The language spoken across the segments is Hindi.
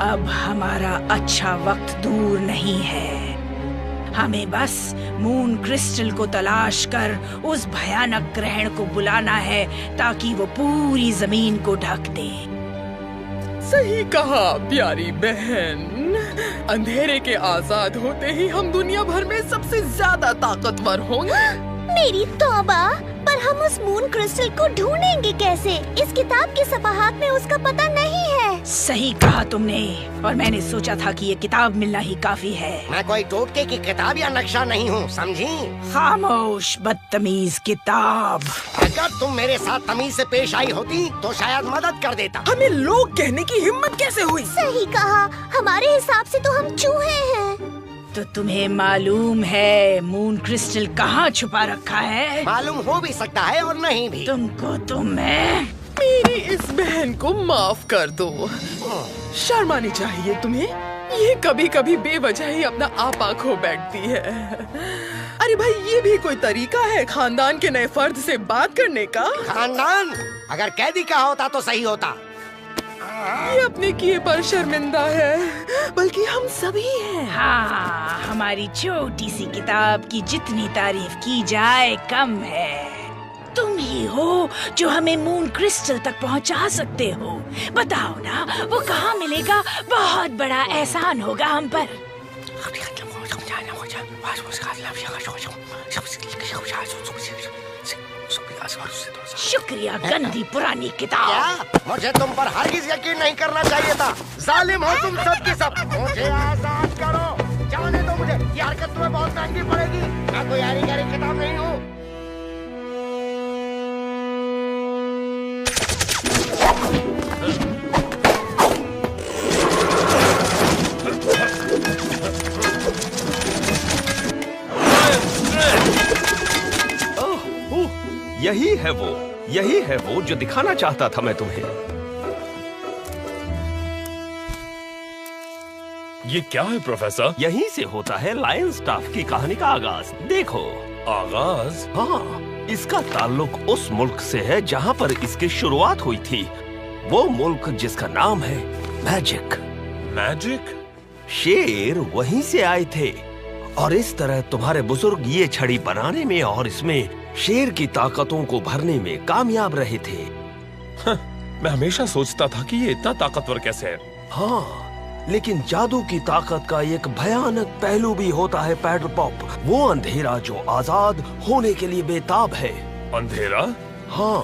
अब हमारा अच्छा वक्त दूर नहीं है। हमें बस मून क्रिस्टल को तलाश कर उस भयानक ग्रहण को बुलाना है ताकि वो पूरी जमीन को ढक दे। सही कहा प्यारी बहन। अंधेरे के आजाद होते ही हम दुनिया भर में सबसे ज्यादा ताकतवर होंगे। मेरी तौबा, पर हम उस मून क्रिस्टल को ढूंढेंगे कैसे? इस किताब के सफाहात में उसका पता नहीं है। सही कहा तुमने, और मैंने सोचा था कि ये किताब मिलना ही काफी है। मैं कोई टोटके की किताब या नक्शा नहीं हूँ, समझी? खामोश बदतमीज किताब। अगर तुम मेरे साथ तमीज से पेश आई होती तो शायद मदद कर देता। हमें लोग कहने की हिम्मत कैसे हुई? सही कहा, हमारे हिसाब से तो हम चूहे हैं। तो तुम्हें मालूम है मून क्रिस्टल कहाँ छुपा रखा है? मालूम हो भी सकता है और नहीं भी। तुमको तो मैं मेरी इस बहन को माफ कर दो। शर्म आनी चाहिए तुम्हें। ये कभी कभी बेवजह ही अपना आपा खो बैठती है। अरे भाई, ये भी कोई तरीका है खानदान के नए फर्द से बात करने का? खानदान? अगर कैदी का होता तो सही होता। ये अपने किए पर शर्मिंदा है, बल्कि हम सभी हैं। हाँ, हमारी छोटी सी किताब की जितनी तारीफ की जाए कम है। तुम ही हो जो हमें मून क्रिस्टल तक पहुंचा सकते हो। बताओ ना, वो कहाँ मिलेगा? बहुत बड़ा एहसान होगा हम पर। शुक्रिया गंदी पुरानी किताब। क्या? मुझे तुम पर हरगिज यकीन नहीं करना चाहिए था। जालिम हो तुम सब की सब। मुझे आजाद करो, जाने दो मुझे। ये हरकत तुम्हें बहुत महंगी पड़ेगी। मैं कोई यारी गहरी किताब नहीं हूँ। यही है वो जो दिखाना चाहता था मैं तुम्हें। ये क्या है प्रोफेसर? यहीं से होता है लायन स्टाफ की कहानी का आगाज। देखो। आगाज? हाँ, इसका ताल्लुक उस मुल्क से है जहाँ पर इसकी शुरुआत हुई थी। वो मुल्क जिसका नाम है मैजिक। मैजिक? शेर वहीं से आए थे, और इस तरह तुम्हारे बुजुर्ग ये छड़ी बनाने में और इसमें शेर की ताकतों को भरने में कामयाब रहे थे। मैं हमेशा सोचता था कि ये इतना ताकतवर कैसे है। हाँ, लेकिन जादू की ताकत का एक भयानक पहलू भी होता है पैडल पॉप। वो अंधेरा जो आजाद होने के लिए बेताब है। अंधेरा? हाँ,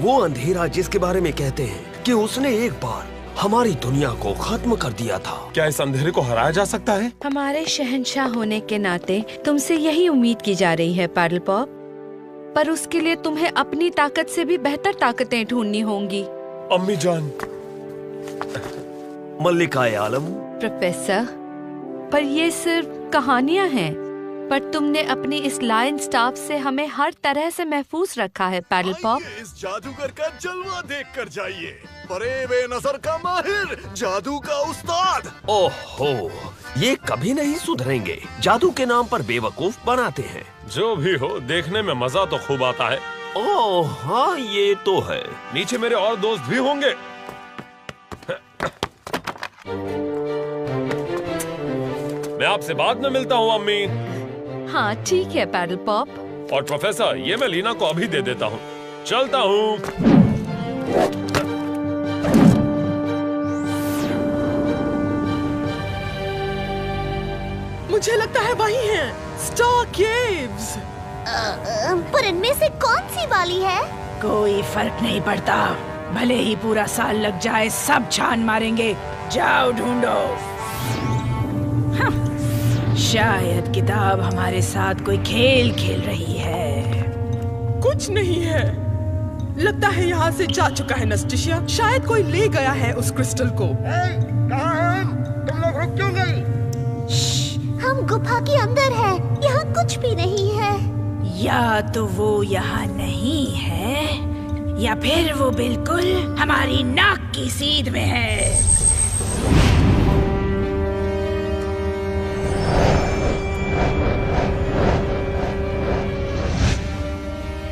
वो अंधेरा जिसके बारे में कहते हैं कि उसने एक बार हमारी दुनिया को खत्म कर दिया था। क्या इस अंधेरे को हराया जा सकता है? हमारे शहंशाह होने के नाते तुमसे यही उम्मीद की जा रही है पैडल पॉप, पर उसके लिए तुम्हें अपनी ताकत से भी बेहतर ताकतें ढूंढनी होंगी। अम्मी जान। मल्लिकाए आलम। प्रोफेसर, पर ये सिर्फ कहानियाँ हैं, पर तुमने अपनी इस लायन स्टाफ से हमें हर तरह से महफूज रखा है पैडल पॉप। इस जादूगर का जलवा देख कर जाइए। परे नजर का माहिर, जादू का उस्ताद। ओहो, ये कभी नहीं सुधरेंगे। जादू के नाम पर बेवकूफ बनाते हैं। जो भी हो, देखने में मजा तो खूब आता है। ओह हाँ, ये तो है। नीचे मेरे और दोस्त भी होंगे। मैं आपसे बाद में मिलता हूँ अम्मी। हाँ ठीक है पैडल पॉप। और प्रोफेसर, ये मैं लीना को अभी दे देता हूँ। चलता हूँ। मुझे लगता है वही है, स्टार केव्स। पर इनमें से कौन सी वाली है? कोई फर्क नहीं पड़ता, भले ही पूरा साल लग जाए, सब छान मारेंगे। जाओ ढूंढो। शायद किताब हमारे साथ कोई खेल खेल रही है। कुछ नहीं है, लगता है यहाँ से जा चुका है नस्टिशिया। शायद कोई ले गया है उस क्रिस्टल को। कहाँ हैं हम? तुम लोग रुक क्यों गई? हम गुफा के अंदर हैं, यहाँ कुछ भी नहीं है। या तो वो यहाँ नहीं है, या फिर वो बिल्कुल हमारी नाक की सीध में है।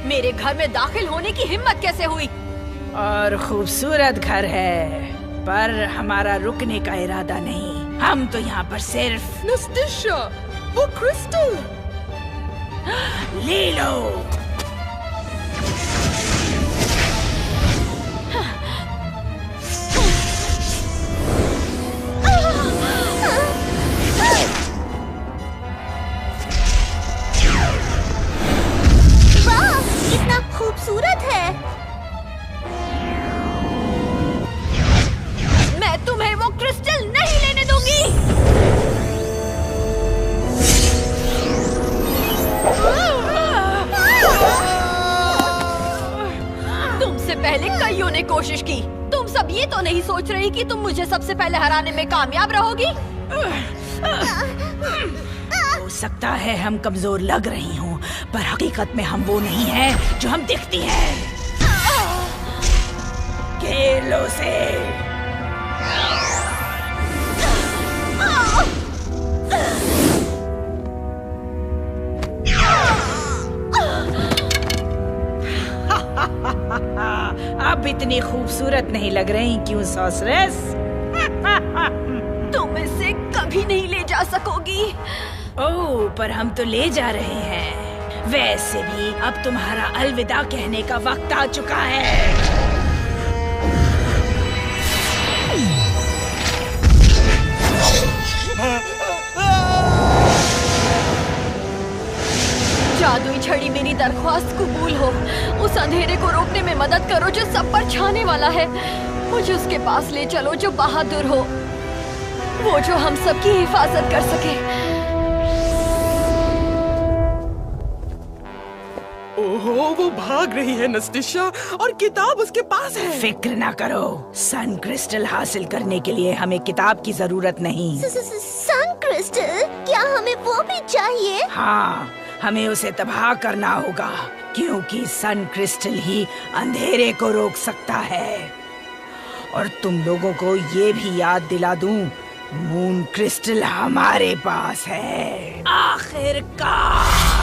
मेरे घर में दाखिल होने की हिम्मत कैसे हुई? और खूबसूरत घर है। पर हमारा रुकने का इरादा नहीं। हम तो यहाँ पर सिर्फ नस्टिशा, वो क्रिस्टल ले लो। वाह, कितना खूबसूरत है। मैं तुम्हें वो क्रिस्टल नहीं लेने दूंगी। तुमसे पहले कईयों ने कोशिश की। तुम सब ये तो नहीं सोच रही कि तुम मुझे सबसे पहले हराने में कामयाब रहोगी। हो सकता है हम कमजोर लग रही हूँ, पर हकीकत में हम वो नहीं हैं जो हम दिखती हैं। घेर लो उसे। अब इतनी खूबसूरत नहीं लग रही क्यों सॉसरेस? तुम इसे कभी नहीं ले जा सकोगी। ओह, पर हम तो ले जा रहे हैं। वैसे भी अब तुम्हारा अलविदा कहने का वक्त आ चुका है। जादुई छड़ी मेरी दरख्वास्त कबूल हो। उस अंधेरे को रोकने में मदद करो जो सब पर छाने वाला है। मुझे उसके पास ले चलो जो बहादुर हो, वो जो हम सबकी हिफाजत कर सके। ओहो, वो भाग रही है नस्टिशा, और किताब उसके पास है। फिक्र ना करो, सन क्रिस्टल हासिल करने के लिए हमें किताब की जरूरत नहीं। सन क्रिस्टल? क्या हमें वो भी चाहिए? हाँ, हमें उसे तबाह करना होगा, क्योंकि सन क्रिस्टल ही अंधेरे को रोक सकता है। और तुम लोगों को ये भी याद दिला दूं, मून क्रिस्टल हमारे पास है। आखिरकार।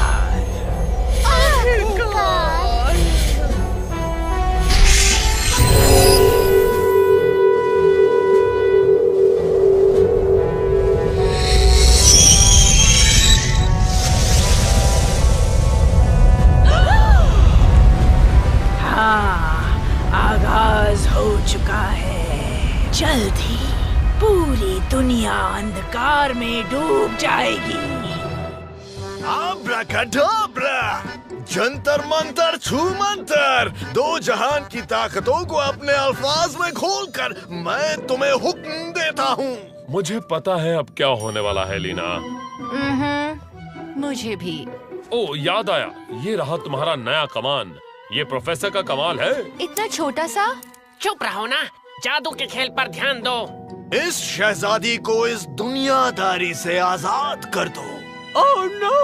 आगाज हो चुका है। जल्द ही पूरी दुनिया अंधकार में डूब जाएगी। आब्राकाडाब्रा, जंतर मंतर छू मंतर, दो जहान की ताकतों को अपने अल्फाज में खोलकर मैं तुम्हें हुक्म देता हूँ। मुझे पता है अब क्या होने वाला है लीना। मुझे भी। ओ, याद आया, ये रहा तुम्हारा नया कमान। ये प्रोफेसर का कमाल है। इतना छोटा सा। चुप रहो ना, जादू के खेल पर ध्यान दो। इस शहजादी को इस दुनियादारी से आजाद कर दो। ओह नो,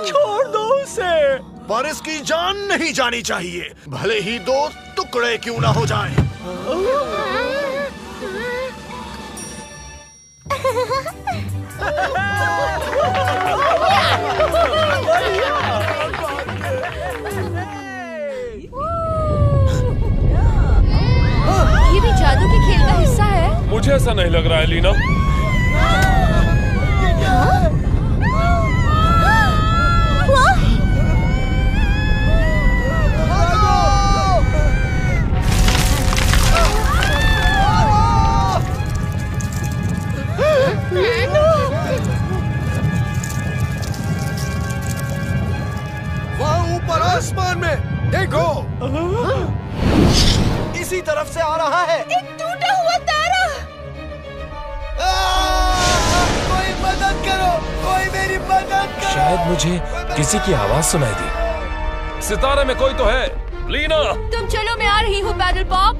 छोड़ दो उसे। पर इसकी जान नहीं जानी चाहिए, भले ही दो टुकड़े क्यों ना हो जाएं। ये भी जादू के खेल का हिस्सा है। मुझे ऐसा नहीं लग रहा है लीना। वहाँ ऊपर आसमान में देखो, इसी तरफ से आ रहा है। एक टूटा हुआ तारा। कोई मदद करो, कोई मेरी मदद करो। शायद मुझे किसी की आवाज सुनाई दी। सितारे में कोई तो है। लीना, तुम चलो, मैं आ रही हूँ पैडल पॉप।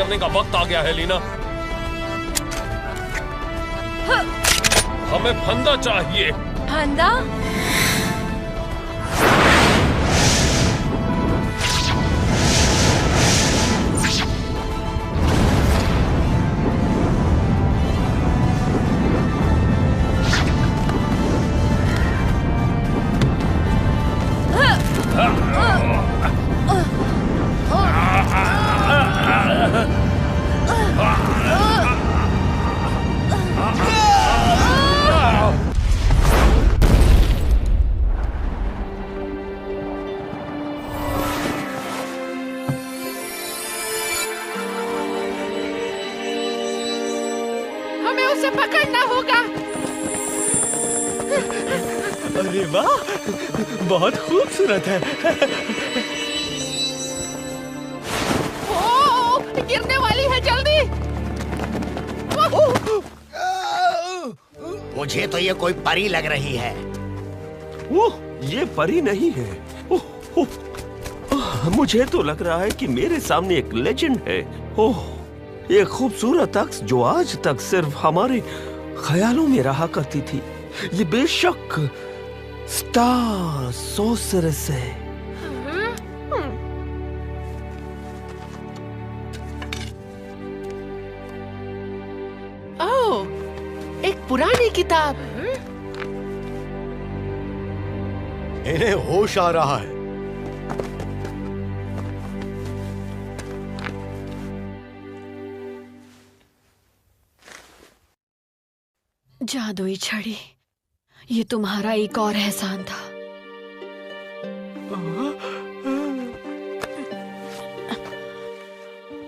करने का वक्त आ गया है लीना। हमें फंदा चाहिए। फंदा? हमें उसे पकड़ना होगा। अरे वाह, बहुत खूबसूरत है। ओ, गिरने वाली है, जल्दी। मुझे तो ये कोई परी लग रही है। ओह, ये परी नहीं है। ओह, मुझे तो लग रहा है कि मेरे सामने एक लेजेंड है। ओह, एक खूबसूरत अक्स जो आज तक सिर्फ हमारे ख्यालों में रहा करती थी। ये बेशक स्टार सोर्सरेस है। ओह, एक पुरानी किताब। इन्हें होश आ रहा है। जादुई छड़ी, ये तुम्हारा एक और एहसान था।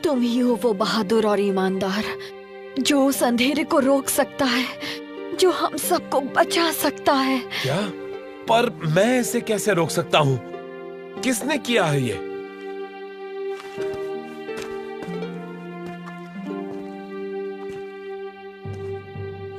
तुम ही हो वो बहादुर और ईमानदार जो उस अंधेरे को रोक सकता है, जो हम सबको बचा सकता है। क्या? पर मैं इसे कैसे रोक सकता हूँ? किसने किया है ये?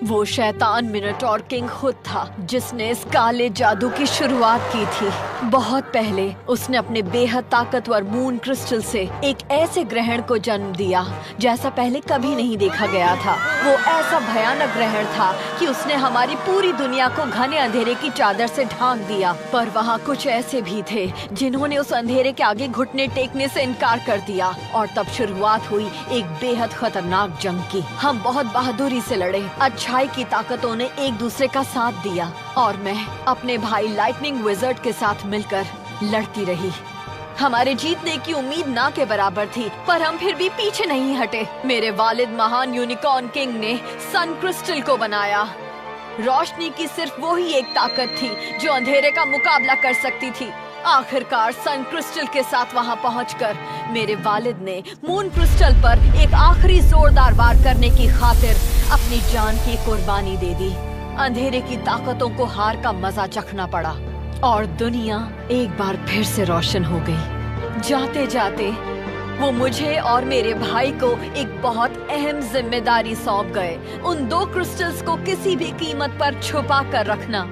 वो शैतान मिनोटॉर किंग खुद था जिसने इस काले जादू की शुरुआत की थी। बहुत पहले उसने अपने बेहद ताकतवर मून क्रिस्टल से एक ऐसे ग्रहण को जन्म दिया जैसा पहले कभी नहीं देखा गया था। वो ऐसा भयानक ग्रहण था कि उसने हमारी पूरी दुनिया को घने अंधेरे की चादर से ढांक दिया। पर वहाँ कुछ ऐसे भी थे जिन्होंने उस अंधेरे के आगे घुटने टेकने से इनकार कर दिया और तब शुरुआत हुई एक बेहद खतरनाक जंग की। हम बहुत बहादुरी से लड़े, अच्छाई की ताकतों ने एक दूसरे का साथ दिया और मैं अपने भाई लाइटनिंग विज़र्ड के साथ मिलकर लड़ती रही। हमारे जीतने की उम्मीद ना के बराबर थी, पर हम फिर भी पीछे नहीं हटे। मेरे वालिद महान यूनिकॉर्न किंग ने सन क्रिस्टल को बनाया। रोशनी की सिर्फ वही एक ताकत थी जो अंधेरे का मुकाबला कर सकती थी। आखिरकार सन क्रिस्टल के साथ वहां पहुंचकर मेरे वालिद ने मून क्रिस्टल पर एक आखिरी जोरदार वार करने की खातिर अपनी जान की कुर्बानी दे दी। अंधेरे की ताकतों को हार का मजा चखना पड़ा और दुनिया एक बार फिर से रोशन हो गई। जाते जाते वो मुझे और मेरे भाई को एक बहुत अहम जिम्मेदारी सौंप गए, उन दो क्रिस्टल्स को किसी भी कीमत पर छुपा कर रखना।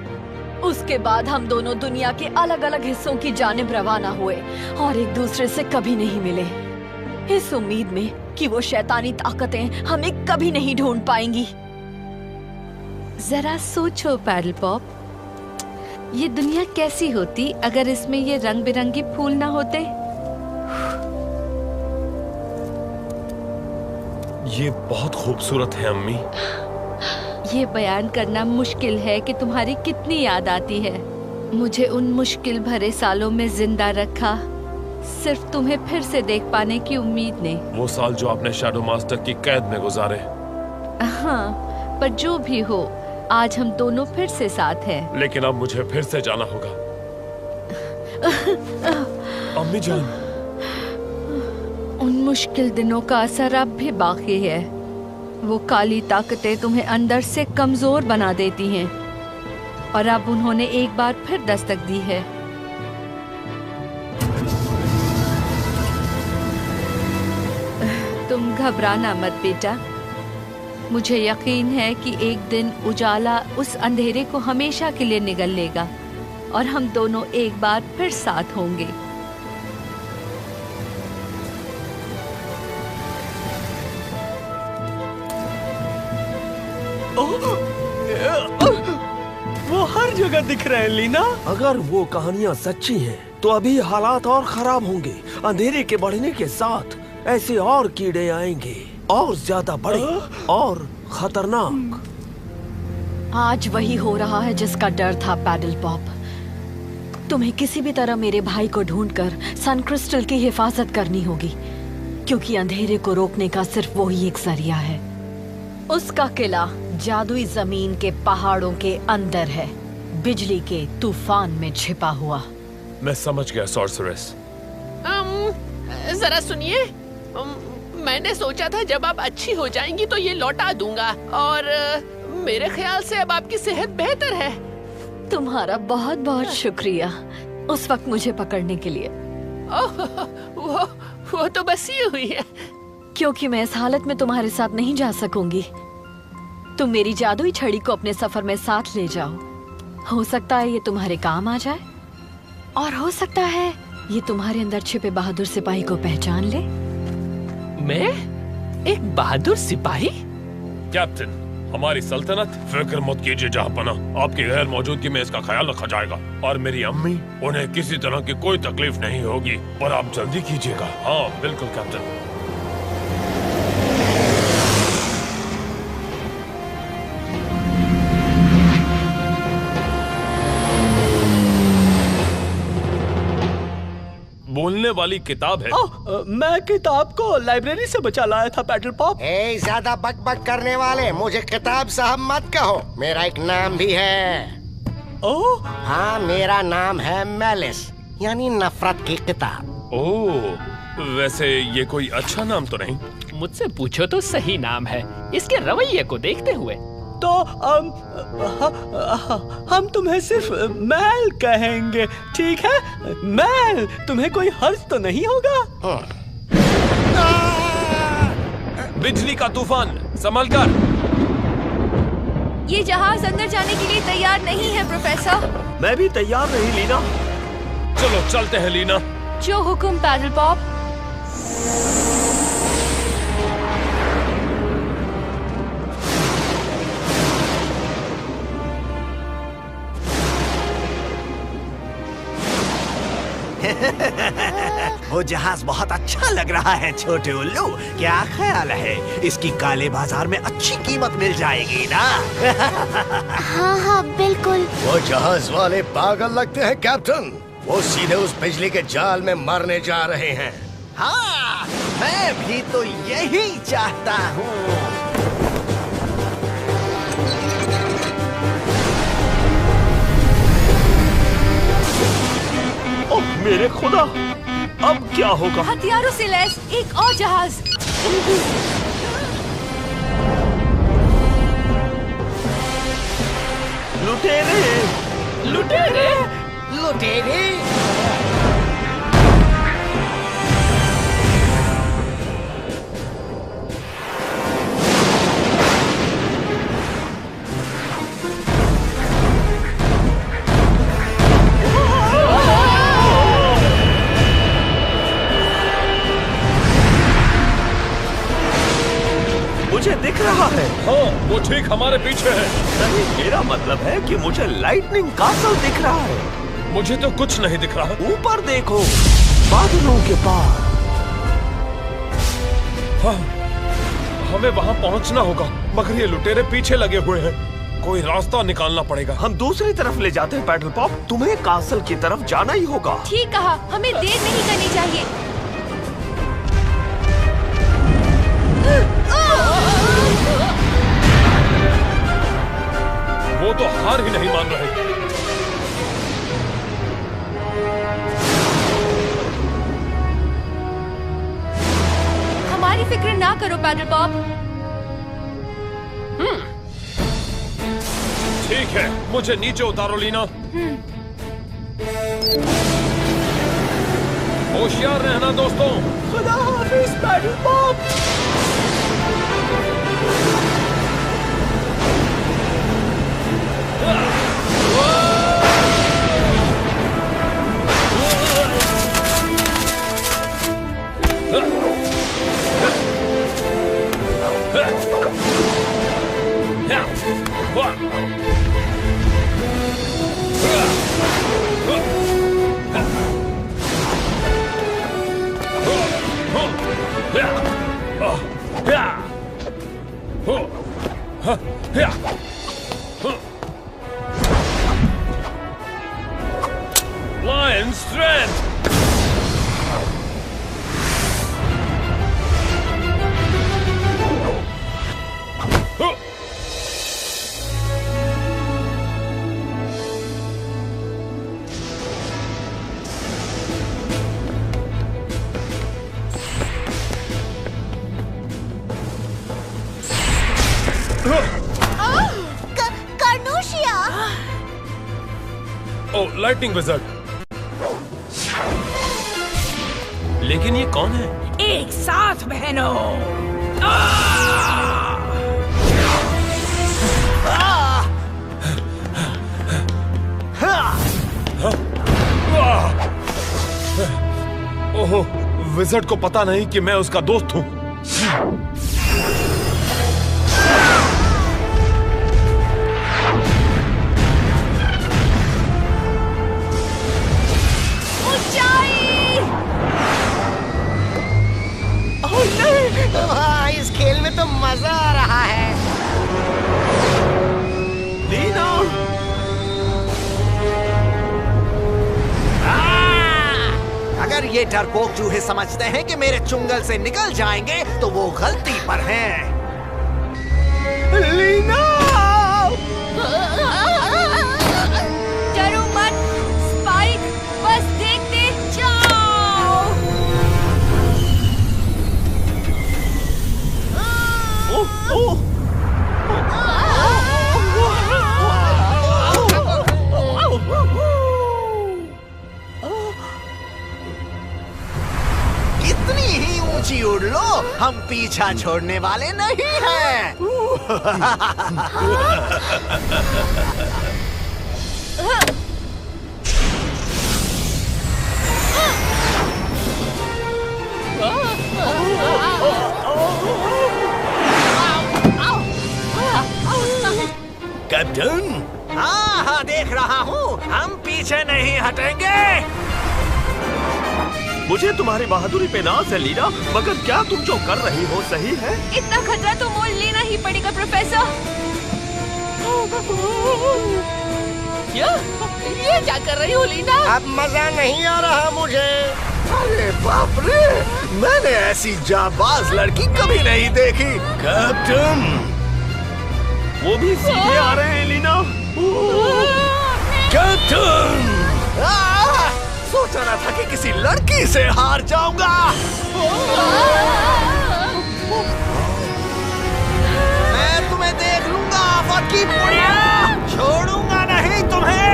उसके बाद हम दोनों दुनिया के अलग अलग हिस्सों की जानिब रवाना हुए और एक दूसरे से कभी नहीं मिले, इस उम्मीद में कि वो शैतानी ताकतें हमें कभी नहीं ढूंढ पाएंगी। जरा सोचो पैडल पॉप, ये दुनिया कैसी होती अगर इसमें ये रंग बिरंगी फूल ना होते। ये बहुत खूबसूरत है अम्मी। ये बयान करना मुश्किल है कि तुम्हारी कितनी याद आती है। मुझे उन मुश्किल भरे सालों में जिंदा रखा सिर्फ तुम्हें फिर से देख पाने की उम्मीद ने। वो साल जो आपने शैडो मास्टर की कैद में गुजारे। हाँ, पर जो भी हो, आज हम दोनों फिर से साथ हैं। लेकिन अब मुझे फिर से जाना होगा। अम्मी जान, उन मुश्किल दिनों का असर अब भी बाकी है। वो काली ताकतें तुम्हें अंदर से कमजोर बना देती हैं और अब उन्होंने एक बार फिर दस्तक दी है। तुम घबराना मत बेटा, मुझे यकीन है कि एक दिन उजाला उस अंधेरे को हमेशा के लिए निगल लेगा और हम दोनों एक बार फिर साथ होंगे। वो हर जगह दिख रहे हैं लीना। अगर वो कहानियाँ सच्ची हैं, तो अभी हालात और खराब होंगे। अंधेरे के बढ़ने के साथ ऐसे और कीड़े आएंगे, और ज्यादा बड़े और खतरनाक। आज वही हो रहा है जिसका डर था पैडल पॉप। तुम्हें किसी भी तरह मेरे भाई को ढूंढकर सन क्रिस्टल की हिफाजत करनी होगी, क्योंकि अंधेरे को रोकने का सिर्फ वही एक जरिया है। उसका किला जादुई जमीन के पहाड़ों के अंदर है, बिजली के तूफान में छिपा हुआ। मैं समझ गया सॉर्सरेस। जरा सुनिए, मैंने सोचा था जब आप अच्छी हो जाएंगी तो ये लौटा दूंगा, और मेरे ख्याल से अब आपकी सेहत बेहतर है। तुम्हारा बहुत बहुत शुक्रिया उस वक्त मुझे पकड़ने के लिए। वो तो बस ही हुई है। क्योंकि मैं इस हालत में तुम्हारे साथ नहीं जा सकूंगी। तुम मेरी जादुई छड़ी को अपने सफर में साथ ले जाओ। हो सकता है ये तुम्हारे काम आ जाए, और हो सकता है ये तुम्हारे अंदर छिपे बहादुर सिपाही को पहचान ले। मैं एक बहादुर सिपाही? कैप्टन, हमारी सल्तनत, फिक्र मत कीजिए जहाँपना, आपकी गैर मौजूदगी में इसका ख्याल रखा जाएगा। और मेरी अम्मी, उन्हें किसी तरह की कोई तकलीफ नहीं होगी, पर आप जल्दी कीजिएगा। हाँ बिल्कुल कैप्टन। बोलने वाली किताब है। मैं किताब को लाइब्रेरी से बचा लाया था पैडल पॉप। ज्यादा बकबक करने वाले, मुझे किताब साहब मत कहो। मेरा एक नाम भी है। ओह हाँ, मेरा नाम है मैलिस, यानी नफरत की किताब। ओह, वैसे ये कोई अच्छा नाम तो नहीं? मुझसे पूछो तो सही नाम है, इसके रवैये को देखते हुए। तो हम तुम्हें सिर्फ मैल कहेंगे, ठीक है? मैल, तुम्हें कोई हर्ज तो नहीं होगा? बिजली का तूफान, संभल कर। ये जहाज अंदर जाने के लिए तैयार नहीं है प्रोफेसर। मैं भी तैयार नहीं लीना। चलो चलते हैं लीना। जो हुक्म पैडल पॉप। वो जहाज बहुत अच्छा लग रहा है छोटे उल्लू। क्या ख्याल है, इसकी काले बाजार में अच्छी कीमत मिल जाएगी ना? हाँ हाँ बिल्कुल। वो जहाज वाले पागल लगते हैं कैप्टन। वो सीधे उस बिजली के जाल में मरने जा रहे हैं। हाँ, मैं भी तो यही चाहता हूँ। ओह मेरे खुदा, अब क्या होगा? हथियारों से लैस एक और जहाज। लुटेरे, लुटेरे, लुटेरे। मुझे दिख रहा है। हाँ, वो ठीक हमारे पीछे है। नहीं, मेरा मतलब है कि मुझे लाइटनिंग कासल दिख रहा है। मुझे तो कुछ नहीं दिख रहा। ऊपर देखो, बादलों के पार। हाँ, हमें वहाँ पहुँचना होगा, मगर ये लुटेरे पीछे लगे हुए हैं। कोई रास्ता निकालना पड़ेगा। हम दूसरी तरफ ले जाते हैं पैडल पॉप, तुम्हें कासल की तरफ जाना ही होगा। ठीक कहा, हमें देर नहीं करनी चाहिए। वो तो हार ही नहीं मान रहे। हमारी फिक्र ना करो पैडल पॉप। ठीक है, मुझे नीचे उतारो लीना। होशियार रहना दोस्तों। खुदा हाफिज पैडल पॉप। Lion strength. कार्नोशिया। ओह, लाइटनिंग विज़र्ड। लेकिन ये कौन है? एक साथ बहनों। ओहो, विज़र्ड को पता नहीं कि मैं उसका दोस्त हूँ। हाँ, इस खेल में तो मजा आ रहा है। लीना! अगर ये डरपोक चूहे समझते हैं कि मेरे चुंगल से निकल जाएंगे तो वो गलती पर हैं। लीना! डरो मत स्पाइक, बस देखते जाओ। इतनी ही ऊंची उड़ लो, हम पीछा छोड़ने वाले नहीं हैं। कैप्टन। हाँ हाँ, देख रहा हूँ, हम पीछे नहीं हटेंगे। मुझे तुम्हारी बहादुरी पे नाज है लीना, मगर क्या तुम जो कर रही हो सही है? इतना खतरा तो मोल लेना ही पड़ेगा प्रोफेसर। ये क्या कर रही हो लीना? अब मजा नहीं आ रहा मुझे। अरे बाप रे, मैंने ऐसी जाबाज लड़की कभी नहीं देखी। कैप्टन, वो भी सीधे आ रहे हैं लीना। कैप्टन! सोचा ना था कि किसी लड़की से हार जाऊंगा। मैं तुम्हें देख लूंगा, फकी बुढ़िया, छोड़ूंगा नहीं तुम्हें।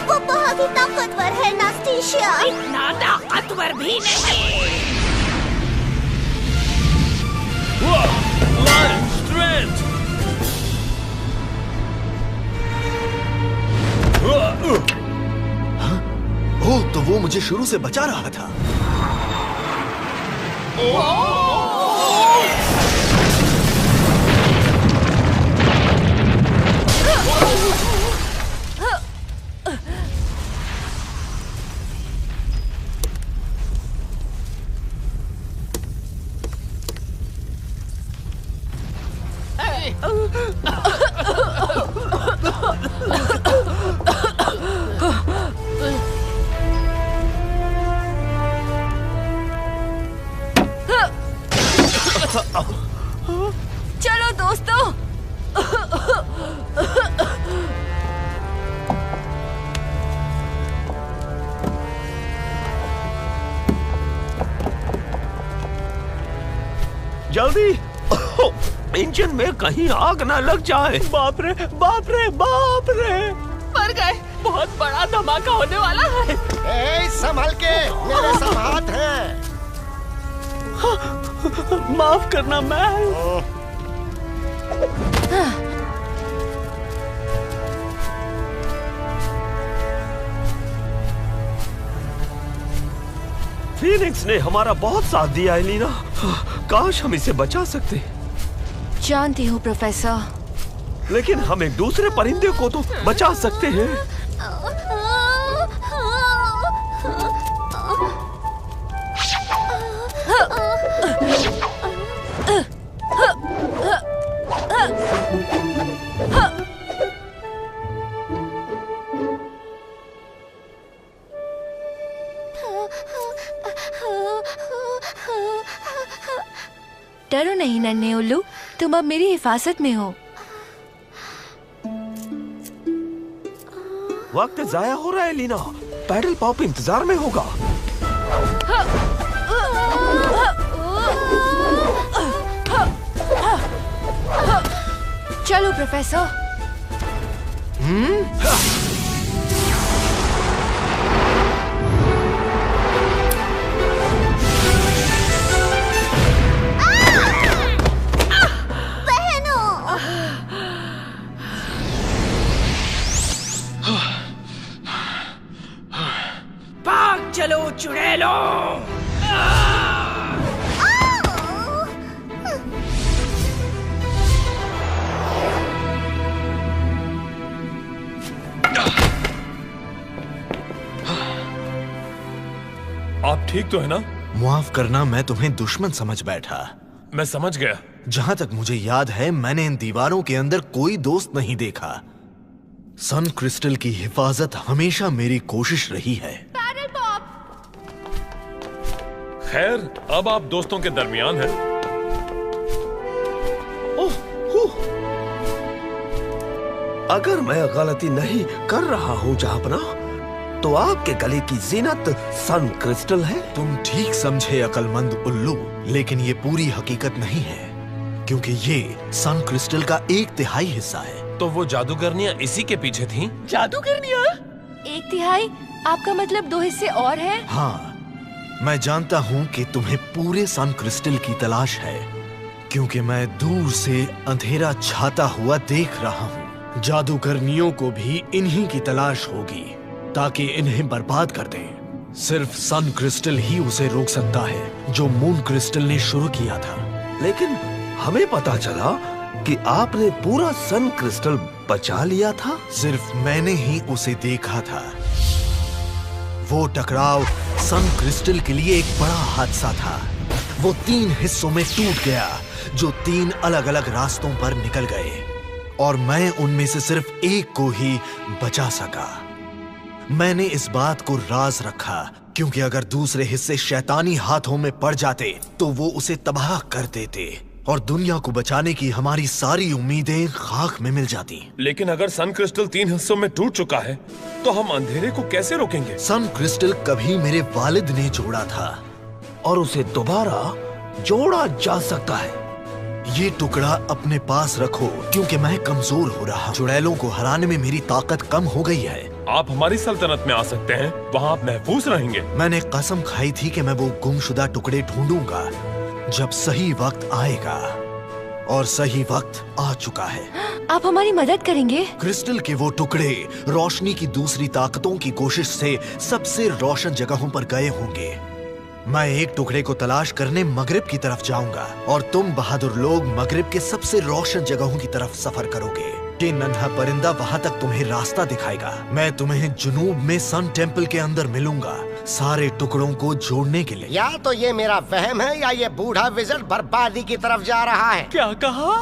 वो बहुत ही ताकतवर है नास्टेशिया। इतना ताकतवर भी नहीं। Lion strength. ओह, तो वो मुझे शुरू से बचा रहा था। चलो दोस्तों। जल्दी इंजन में कहीं आग ना लग जाए। बाप रे बाप रे बाप रे, मर गए, बहुत बड़ा धमाका होने वाला है। संभल के, मेरे सब हाथ हैं। माफ करना मैल। फीनिक्स ने हमारा बहुत साथ दिया एलिना, काश हम इसे बचा सकते। जानती हूँ प्रोफेसर, लेकिन हम एक दूसरे परिंदे को तो बचा सकते हैं। डरो नहीं नन्हे उल्लू, तुम अब मेरी हिफाजत में हो। वक्त जाया हो रहा है लीना, पैडल पॉप इंतजार में होगा। चलो प्रोफेसर। भाग चलो चुड़ैलो। आप ठीक तो है ना? माफ करना, मैं तुम्हें दुश्मन समझ बैठा। मैं समझ गया। जहां तक मुझे याद है, मैंने इन दीवारों के अंदर कोई दोस्त नहीं देखा। सन क्रिस्टल की हिफाजत हमेशा मेरी कोशिश रही है। खैर, अब आप दोस्तों के दरमियान हैं। अगर मैं गलती नहीं कर रहा हूँ जहापना, तो आपके गले की जीनत सन क्रिस्टल है। तुम ठीक समझे अकलमंद उल्लू, लेकिन ये पूरी हकीकत नहीं है, क्योंकि ये सन क्रिस्टल का 1/3 हिस्सा है। तो वो जादूगरनियां इसी के पीछे थीं? जादूगरनियां? 1/3? आपका मतलब 2 हिस्से और हैं? हाँ, मैं जानता हूँ कि तुम्हें पूरे सन क्रिस्टल की तलाश है, क्योंकि मैं दूर से अंधेरा छाता हुआ देख रहा हूँ। जादूगरनियों को भी इन्हीं की तलाश होगी, ताकि इन्हें बर्बाद कर दें। सिर्फ सन क्रिस्टल ही उसे रोक सकता है, जो मून क्रिस्टल ने शुरू किया था। लेकिन हमें पता चला कि आपने पूरा सन क्रिस्टल बचा लिया था। सिर्फ मैंने ही उसे देखा था। वो टकराव सन क्रिस्टल के लिए एक बड़ा हादसा था। वो 3 हिस्सों में टूट गया, जो 3 अलग-अलग रास्तों पर निकल गए, और मैं उनमें से सिर्फ एक को ही बचा सका। मैंने इस बात को राज रखा, क्योंकि अगर दूसरे हिस्से शैतानी हाथों में पड़ जाते तो वो उसे तबाह कर देते, और दुनिया को बचाने की हमारी सारी उम्मीदें खाक में मिल जाती। लेकिन अगर सन क्रिस्टल 3 हिस्सों में टूट चुका है, तो हम अंधेरे को कैसे रोकेंगे? सन क्रिस्टल कभी मेरे वालिद ने जोड़ा था, और उसे दोबारा जोड़ा जा सकता है। ये टुकड़ा अपने पास रखो, क्योंकि मैं कमजोर हो रहा हूँ। चुड़ैलों को हराने में मेरी ताकत कम हो गई है। आप हमारी सल्तनत में आ सकते हैं, वहाँ आप महफूज रहेंगे। मैंने कसम खाई थी कि मैं वो गुमशुदा टुकड़े ढूंढूंगा जब सही वक्त आएगा, और सही वक्त आ चुका है। आप हमारी मदद करेंगे? क्रिस्टल के वो टुकड़े रोशनी की दूसरी ताकतों की कोशिश से सबसे रोशन जगहों पर गए होंगे। मैं एक टुकड़े को तलाश करने मगरिब की तरफ जाऊंगा, और तुम बहादुर लोग मगरिब के सबसे रोशन जगहों की तरफ सफर करोगे। ये नन्हा परिंदा वहां तक तुम्हें रास्ता दिखाएगा। मैं तुम्हें जुनूब में सन टेम्पल के अंदर मिलूंगा, सारे टुकड़ों को जोड़ने के लिए। या तो ये मेरा वहम है, या ये बूढ़ा विज़र्ड बर्बादी की तरफ जा रहा है। क्या कहा?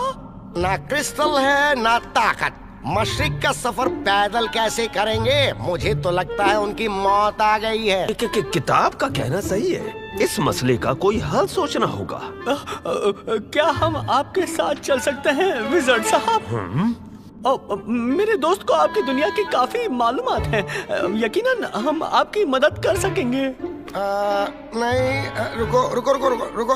ना क्रिस्टल है ना ताकत। मशरिक का सफर पैदल कैसे करेंगे? मुझे तो लगता है उनकी मौत आ गई है। किताब का कहना सही है। इस मसले का कोई हल सोचना होगा। क्या हम आपके साथ चल सकते हैं विज़र्ड साहब? मेरे दोस्त को आपकी दुनिया की काफी मालूमात हैं। यकीनन हम आपकी मदद कर सकेंगे। नहीं, रुको रुको रुको रुको रुको।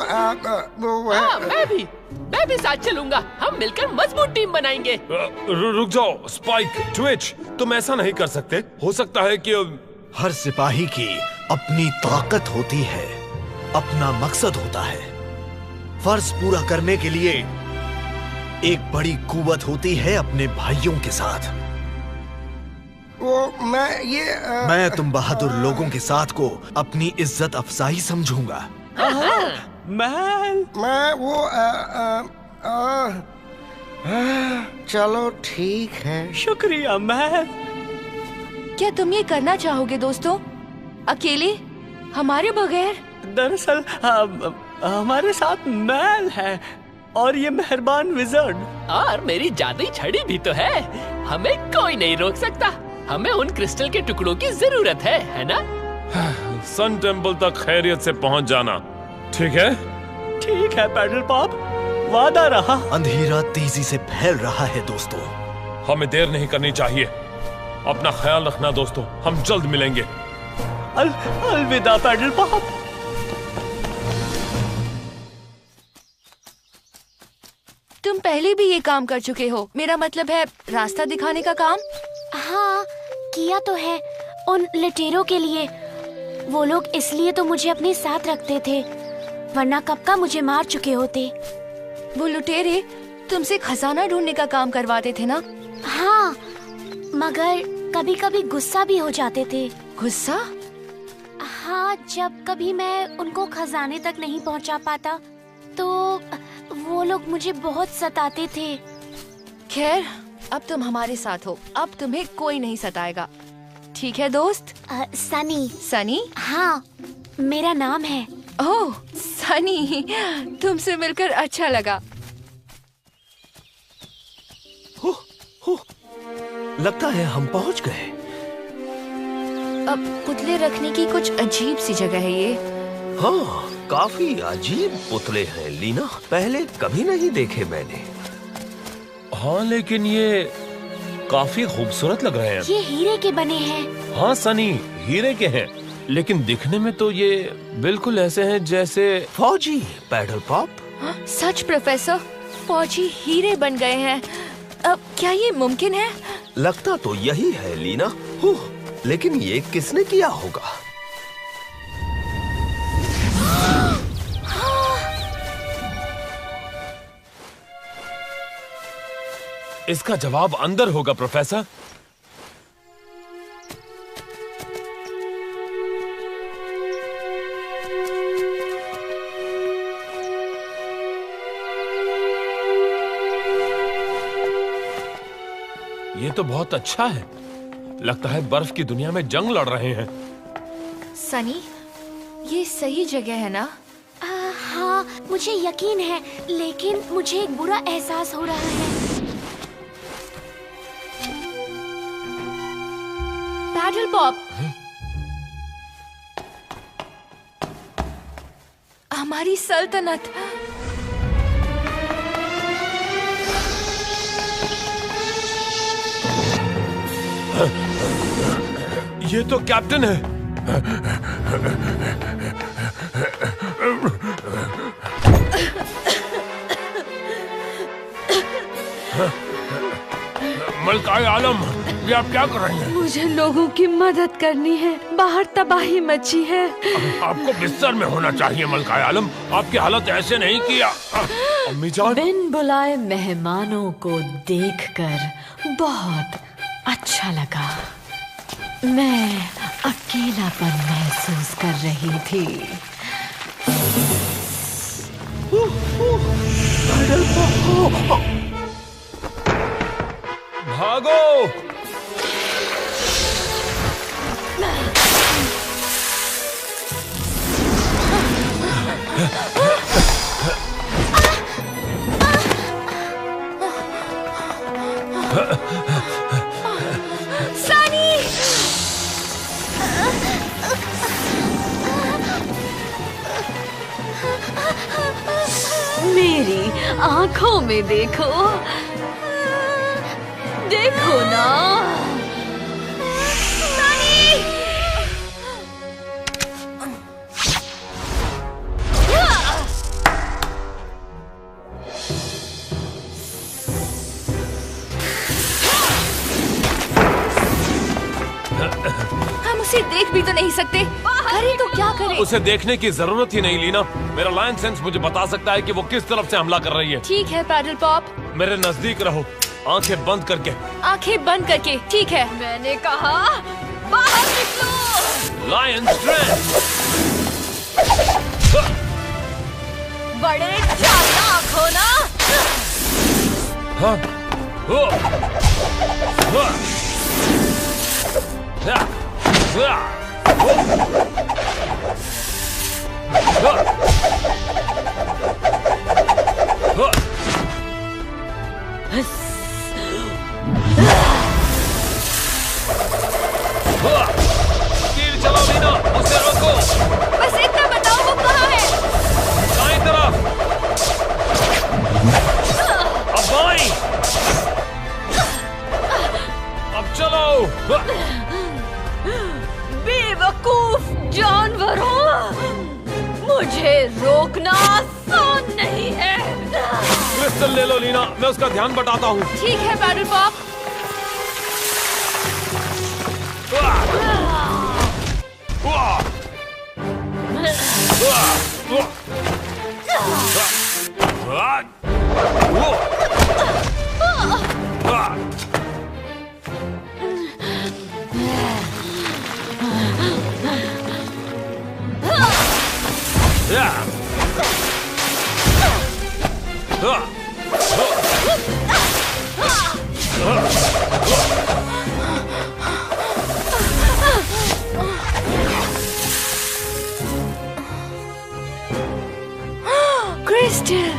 मैं भी साथ चलूंगा। हम मिलकर मजबूत टीम बनाएंगे। रुक जाओ स्पाइक, ट्विच, तुम ऐसा नहीं कर सकते। हो सकता है कि हर सिपाही की अपनी ताकत होती है, अपना मकसद होता है। फर्ज पूरा करने के लिए एक बड़ी कुव्वत होती है अपने भाइयों के साथ। मैं तुम बहादुर लोगों के साथ को अपनी इज्जत अफजाई समझूंगा। मैं वो चलो ठीक है। शुक्रिया मैल। क्या तुम ये करना चाहोगे दोस्तों, अकेले, हमारे बगैर? दरअसल हमारे साथ मैल है और ये मेहरबान विज़र्ड। और मेरी जादुई छड़ी भी तो है। हमें कोई नहीं रोक सकता। हमें उन क्रिस्टल के टुकड़ों की जरूरत है ना? सन टेम्पल तक खैरियत से पहुंच जाना, ठीक है? ठीक है पैडल पॉप, वादा रहा। अंधेरा तेजी से फैल रहा है दोस्तों। हमें देर नहीं करनी चाहिए। अपना ख्याल रखना दोस्तों, हम जल्द मिलेंगे। अलविदा पैडल पॉप। तुम पहले भी ये काम कर चुके हो, मेरा मतलब है रास्ता दिखाने का काम। हाँ, किया तो है उन लुटेरों के लिए। वो लोग इसलिए तो मुझे अपने साथ रखते थे, वरना कब का मुझे मार चुके होते। वो लुटेरे तुमसे खजाना ढूंढने का काम करवाते थे ना? हाँ, मगर कभी कभी गुस्सा भी हो जाते थे। गुस्सा? हाँ, जब कभी मैं उनको खजाने तक नहीं पहुंचा पाता तो वो लोग मुझे बहुत सताते थे। खैर, अब तुम हमारे साथ हो, अब तुम्हें कोई नहीं सताएगा, ठीक है दोस्त? सनी। सनी? हाँ, मेरा नाम है। ओह सनी, तुमसे मिलकर अच्छा लगा। लगता है हम पहुंच गए। अब पुतले रखने की कुछ अजीब सी जगह है ये। हाँ, काफी अजीब पुतले हैं लीना, पहले कभी नहीं देखे मैंने। हाँ, लेकिन ये काफी खूबसूरत लग रहे हैं। ये हीरे के बने हैं। हाँ सनी, हीरे के हैं, लेकिन दिखने में तो ये बिल्कुल ऐसे हैं जैसे फौजी। पैडल पॉप, सच प्रोफेसर, फौजी हीरे बन गए हैं। अब क्या ये मुमकिन है? लगता तो यही है लीना। लेकिन ये किसने किया होगा? इसका जवाब अंदर होगा प्रोफेसर। ये तो बहुत अच्छा है। लगता है बर्फ की दुनिया में जंग लड़ रहे हैं। सनी, ये सही जगह है ना? हाँ, मुझे यकीन है, लेकिन मुझे एक बुरा एहसास हो रहा है। पैडल पॉप, हमारी सल्तनत। ये तो कैप्टन है। मलकाए आलम, ये आप क्या कर रही हैं? मुझे लोगों की मदद करनी है, बाहर तबाही मची है। आपको बिस्तर में होना चाहिए मलकाए आलम, आपकी हालत ऐसे नहीं किया। अम्मी जान, बिन बुलाए मेहमानों को देखकर बहुत अच्छा लगा। मैं अकेलापन महसूस कर रही थी। भागो! मेरी आंखों में देखो, देखो ना। भी तो नहीं सकते। करे तो क्या करे? उसे देखने की जरूरत ही नहीं लीना। मेरा लाइन सेंस मुझे बता सकता है कि वो किस तरफ से हमला कर रही है। ठीक है पैडल पॉप। मेरे नजदीक रहो, आंखें बंद करके। आंखें बंद करके, ठीक है। मैंने कहा बाहर निकलो। Lion strength. बड़े चालाक हो ना। हाँ, हो, हो, या, या, हो, हो, हो, हो, तीर चलाओ लीना, उसे रोको। बस इतना बताओ वो कहाँ है? दाईं तरफ। अब बाईं। अब चलो। बेवकूफ जानवरों, मुझे रोकना आसान नहीं है। क्रिस्टल ले लो लीना, मैं उसका ध्यान बटाता हूँ। ठीक है पैडल पॉप। क्रिस्टल।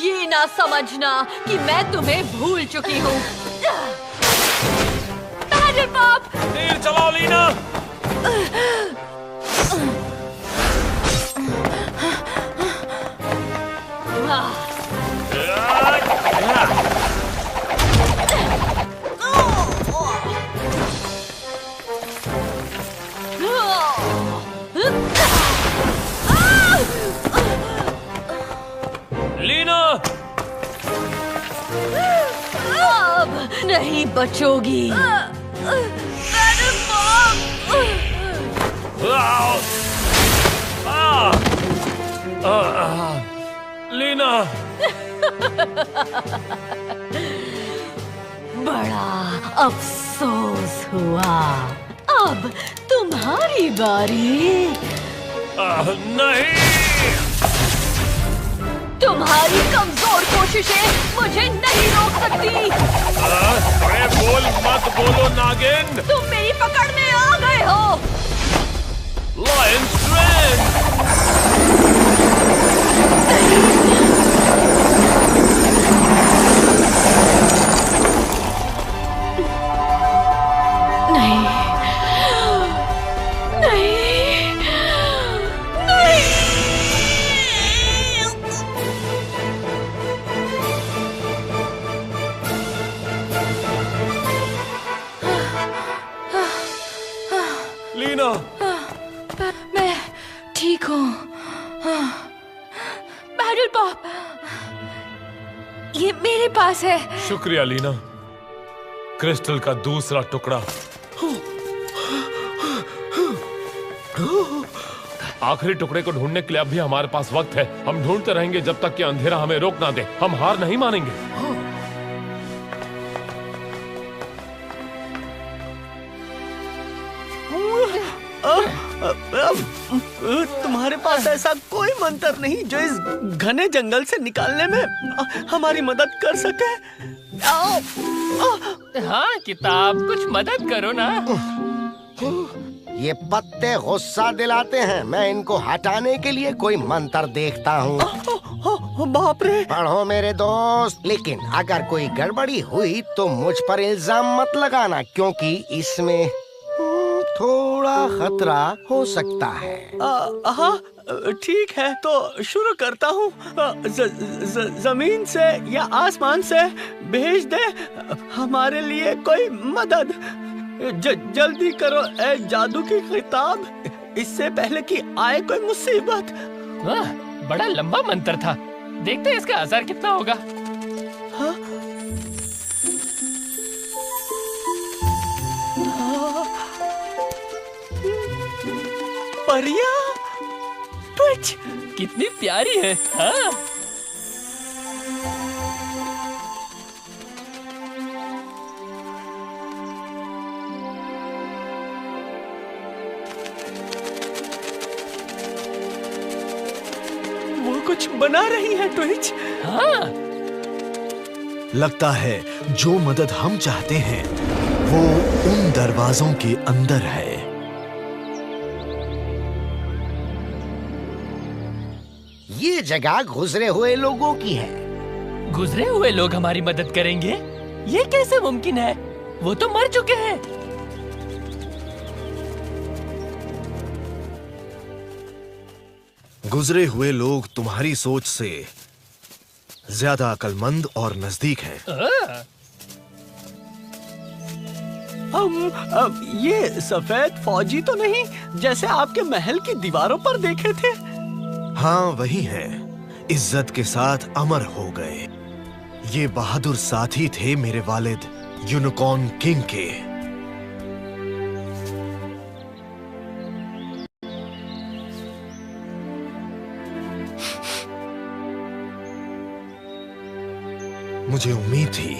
ये ना समझना कि मैं तुम्हें भूल चुकी हूँ। Paddle pop. तीर चलाओ लीना। लीना, अब नहीं बचोगी। Pedal pop. लीना। बड़ा अफसोस हुआ। अब तुम्हारी बारी। नहीं, तुम्हारी कमजोर कोशिशें मुझे नहीं रोक सकती। बड़े बोल मत बोलो नागिन। तुम मेरी पकड़ में आ गए हो। Lion strength. नहीं, नहीं, नहीं। लीना, मैं ठीक हूँ। पैडल पॉप, ये मेरे पास है। शुक्रिया लीना। क्रिस्टल का दूसरा टुकड़ा। आखिरी टुकड़े को ढूंढने के लिए अब भी हमारे पास वक्त है। हम ढूंढते रहेंगे जब तक कि अंधेरा हमें रोक ना दे। हम हार नहीं मानेंगे। तुम्हारे पास ऐसा कोई मंत्र नहीं जो इस घने जंगल से निकालने में हमारी मदद कर सके? हाँ किताब, कुछ मदद करो ना। ये पत्ते गुस्सा दिलाते हैं। मैं इनको हटाने के लिए कोई मंत्र देखता हूँ। बाप रे। पढ़ो मेरे दोस्त, लेकिन अगर कोई गड़बड़ी हुई तो मुझ पर इल्जाम मत लगाना, क्योंकि इसमें थोड़ा थोड़ा खतरा हो सकता है। हाँ ठीक है, तो शुरू करता हूँ। जमीन से या आसमान से भेज दे हमारे लिए कोई मदद। जल्दी करो ए जादू की किताब, इससे पहले कि आए कोई मुसीबत। वाह, बड़ा लंबा मंत्र था। देखते हैं इसका असर कितना होगा। हाँ? परिया ट्विच कितनी प्यारी है। हाँ? वो कुछ बना रही है ट्विच। हाँ? लगता है जो मदद हम चाहते हैं वो उन दरवाजों के अंदर है। ये जगह गुजरे हुए लोगों की है। गुजरे हुए लोग हमारी मदद करेंगे? ये कैसे मुमकिन है? वो तो मर चुके हैं। गुजरे हुए लोग तुम्हारी सोच से ज्यादा अक्लमंद और नजदीक हैं। ये सफेद फौजी तो नहीं जैसे आपके महल की दीवारों पर देखे थे? हाँ वही है, इज्जत के साथ अमर हो गए। ये बहादुर साथी थे मेरे वालिद यूनिकॉर्न किंग के। मुझे उम्मीद थी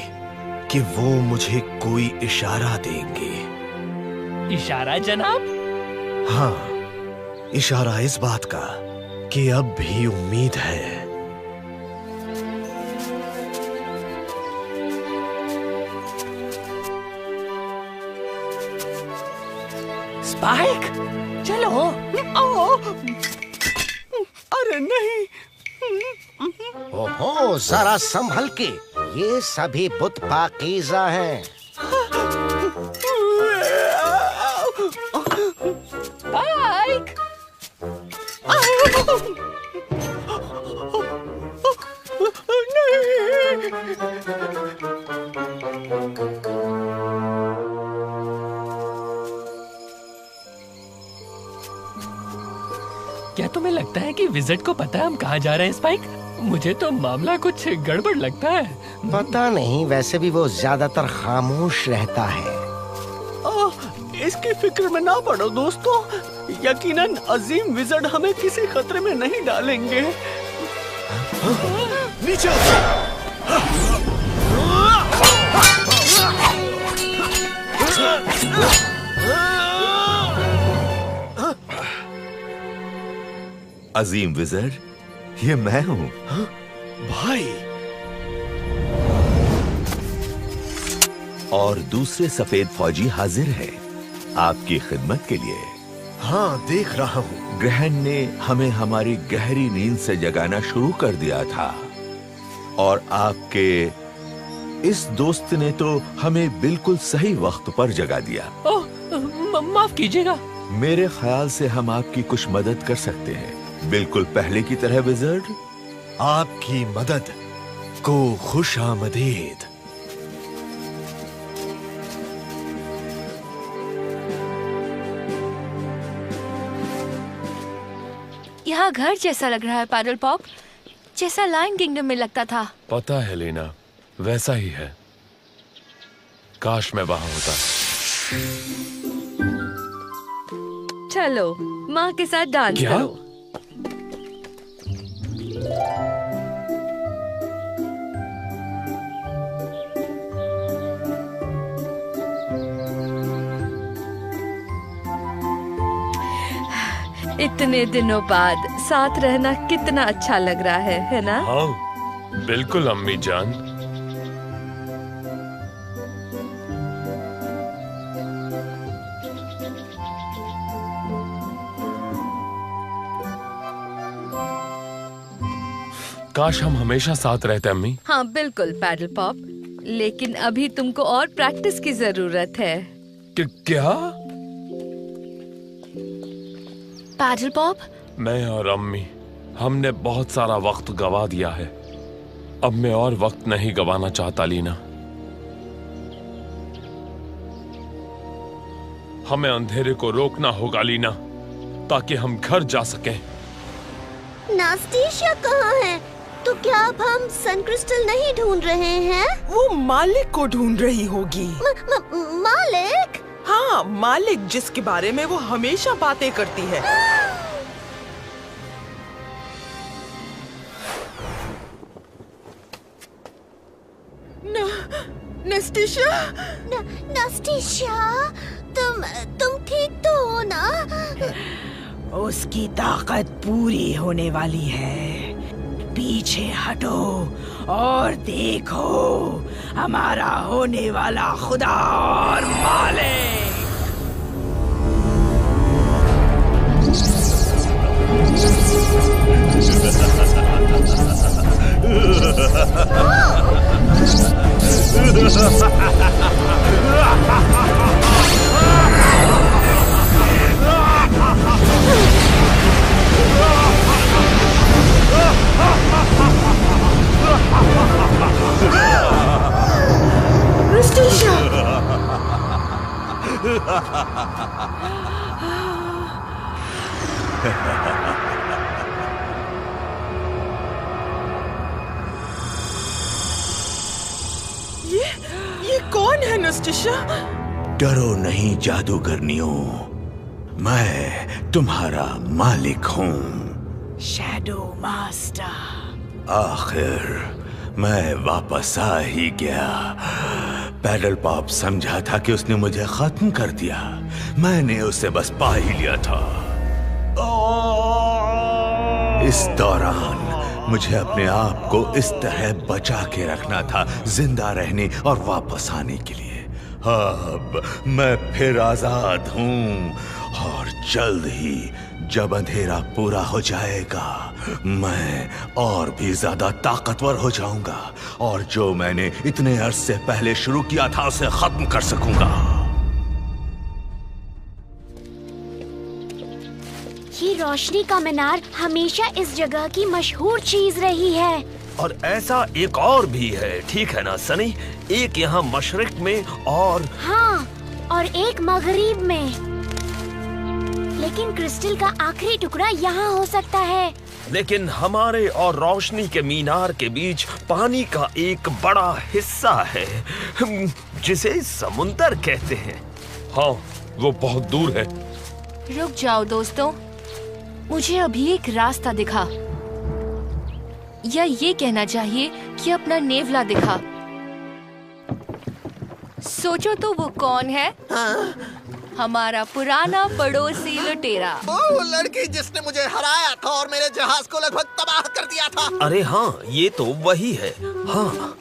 कि वो मुझे कोई इशारा देंगे। इशारा जनाब? हाँ, इशारा इस बात का कि अब भी उम्मीद है। स्पाइक, चलो। अरे नहीं। ओहो, जरा संभल के, ये सभी बुत पाकीज़ा हैं। स्पाइक! क्या तुम्हें लगता है कि विजिट को पता है हम कहाँ जा रहे हैं स्पाइक? मुझे तो मामला कुछ गड़बड़ लगता है। पता नहीं, वैसे भी वो ज्यादातर खामोश रहता है। इसकी फिक्र में ना पड़ो दोस्तों, यकीनन अजीम विज़र्ड हमें किसी खतरे में नहीं डालेंगे। नीचे अजीम विज़र्ड, ये मैं हूँ। भाई। और दूसरे सफेद फौजी हाजिर है आपकी खिदमत के लिए। हाँ, देख रहा हूँ। ग्रहण ने हमें हमारी गहरी नींद से जगाना शुरू कर दिया था और आपके इस दोस्त ने तो हमें बिल्कुल सही वक्त पर जगा दिया। माफ कीजिएगा। मेरे ख्याल से हम आपकी कुछ मदद कर सकते हैं, बिल्कुल पहले की तरह विज़र्ड। आपकी मदद को खुश आमदीद। यहाँ घर जैसा लग रहा है पैडल पॉप, जैसा लायन किंगडम में लगता था। पता है लीना, वैसा ही है। काश मैं वहां होता। चलो माँ के साथ डांस करो। इतने दिनों बाद साथ रहना कितना अच्छा लग रहा है ना? हाँ, बिल्कुल अम्मी जान। काश हम हमेशा साथ रहते अम्मी। हाँ बिल्कुल पैडल पॉप, लेकिन अभी तुमको और प्रैक्टिस की जरूरत है। क्या? Paddle pop? मैं और अम्मी हमने बहुत सारा वक्त गवा दिया है। अब मैं और वक्त नहीं गवाना चाहता लीना। हमें अंधेरे को रोकना होगा लीना, ताकि हम घर जा सकें। नास्टेशिया कहाँ है? तो क्या अब हम सन क्रिस्टल नहीं ढूंढ रहे हैं? वो मालिक को ढूंढ रही होगी। मालिक? हाँ, मालिक, जिसके बारे में वो हमेशा बातें करती है। नास्टेशिया, तुम ठीक तो हो ना? उसकी ताकत पूरी होने वाली है। पीछे हटो और देखो हमारा होने वाला खुदा और मालिक। ये कौन है नास्टेशिया? डरो नहीं जादूगरनियों, मैं तुम्हारा मालिक हूँ। Shadow master. आखिर मैं वापस आ ही गया। पैडल पॉप समझा था कि उसने मुझे खत्म कर दिया, मैंने उसे बस पा ही लिया था। इस दौरान मुझे अपने आप को इस तरह बचा के रखना था, जिंदा रहने और वापस आने के लिए। अब मैं फिर आजाद हूँ और जल्द ही जब अंधेरा पूरा हो जाएगा मैं और भी ज्यादा ताकतवर हो जाऊंगा और जो मैंने इतने अरसे पहले शुरू किया था उसे खत्म कर सकूंगा। ये रोशनी का मीनार हमेशा इस जगह की मशहूर चीज रही है। और ऐसा एक और भी है, ठीक है ना सनी? एक यहाँ मशरिक में और हाँ, और एक मगरिब में। लेकिन क्रिस्टल का आखिरी टुकड़ा यहाँ हो सकता है। लेकिन हमारे और रोशनी के मीनार के बीच पानी का एक बड़ा हिस्सा है जिसे समुंदर कहते हैं। हाँ, वो बहुत दूर है। रुक जाओ दोस्तों, मुझे अभी एक रास्ता दिखा, या ये कहना चाहिए कि अपना नेवला दिखा। सोचो तो वो कौन है? हाँ? हमारा पुराना पड़ोसी लुटेरा। वो लड़की जिसने मुझे हराया था और मेरे जहाज को लगभग तबाह कर दिया था। अरे हाँ, ये तो वही है। हाँ।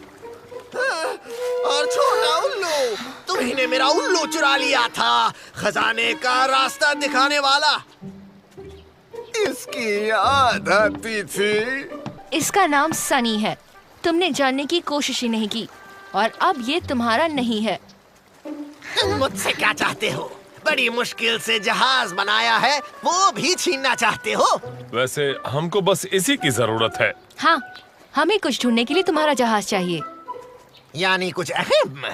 और छोटा उल्लू, तुम्ही ने मेरा उल्लू चुरा लिया था, खजाने का रास्ता दिखाने वाला। इसकी याद आती थी। इसका नाम सनी है। तुमने जानने की कोशिश ही नहीं की और अब ये तुम्हारा नहीं है। तुम मुझसे क्या चाहते हो? बड़ी मुश्किल से जहाज बनाया है, वो भी छीनना चाहते हो? वैसे हमको बस इसी की जरूरत है। हाँ, हमें कुछ ढूंढने के लिए तुम्हारा जहाज चाहिए। यानी कुछ अहम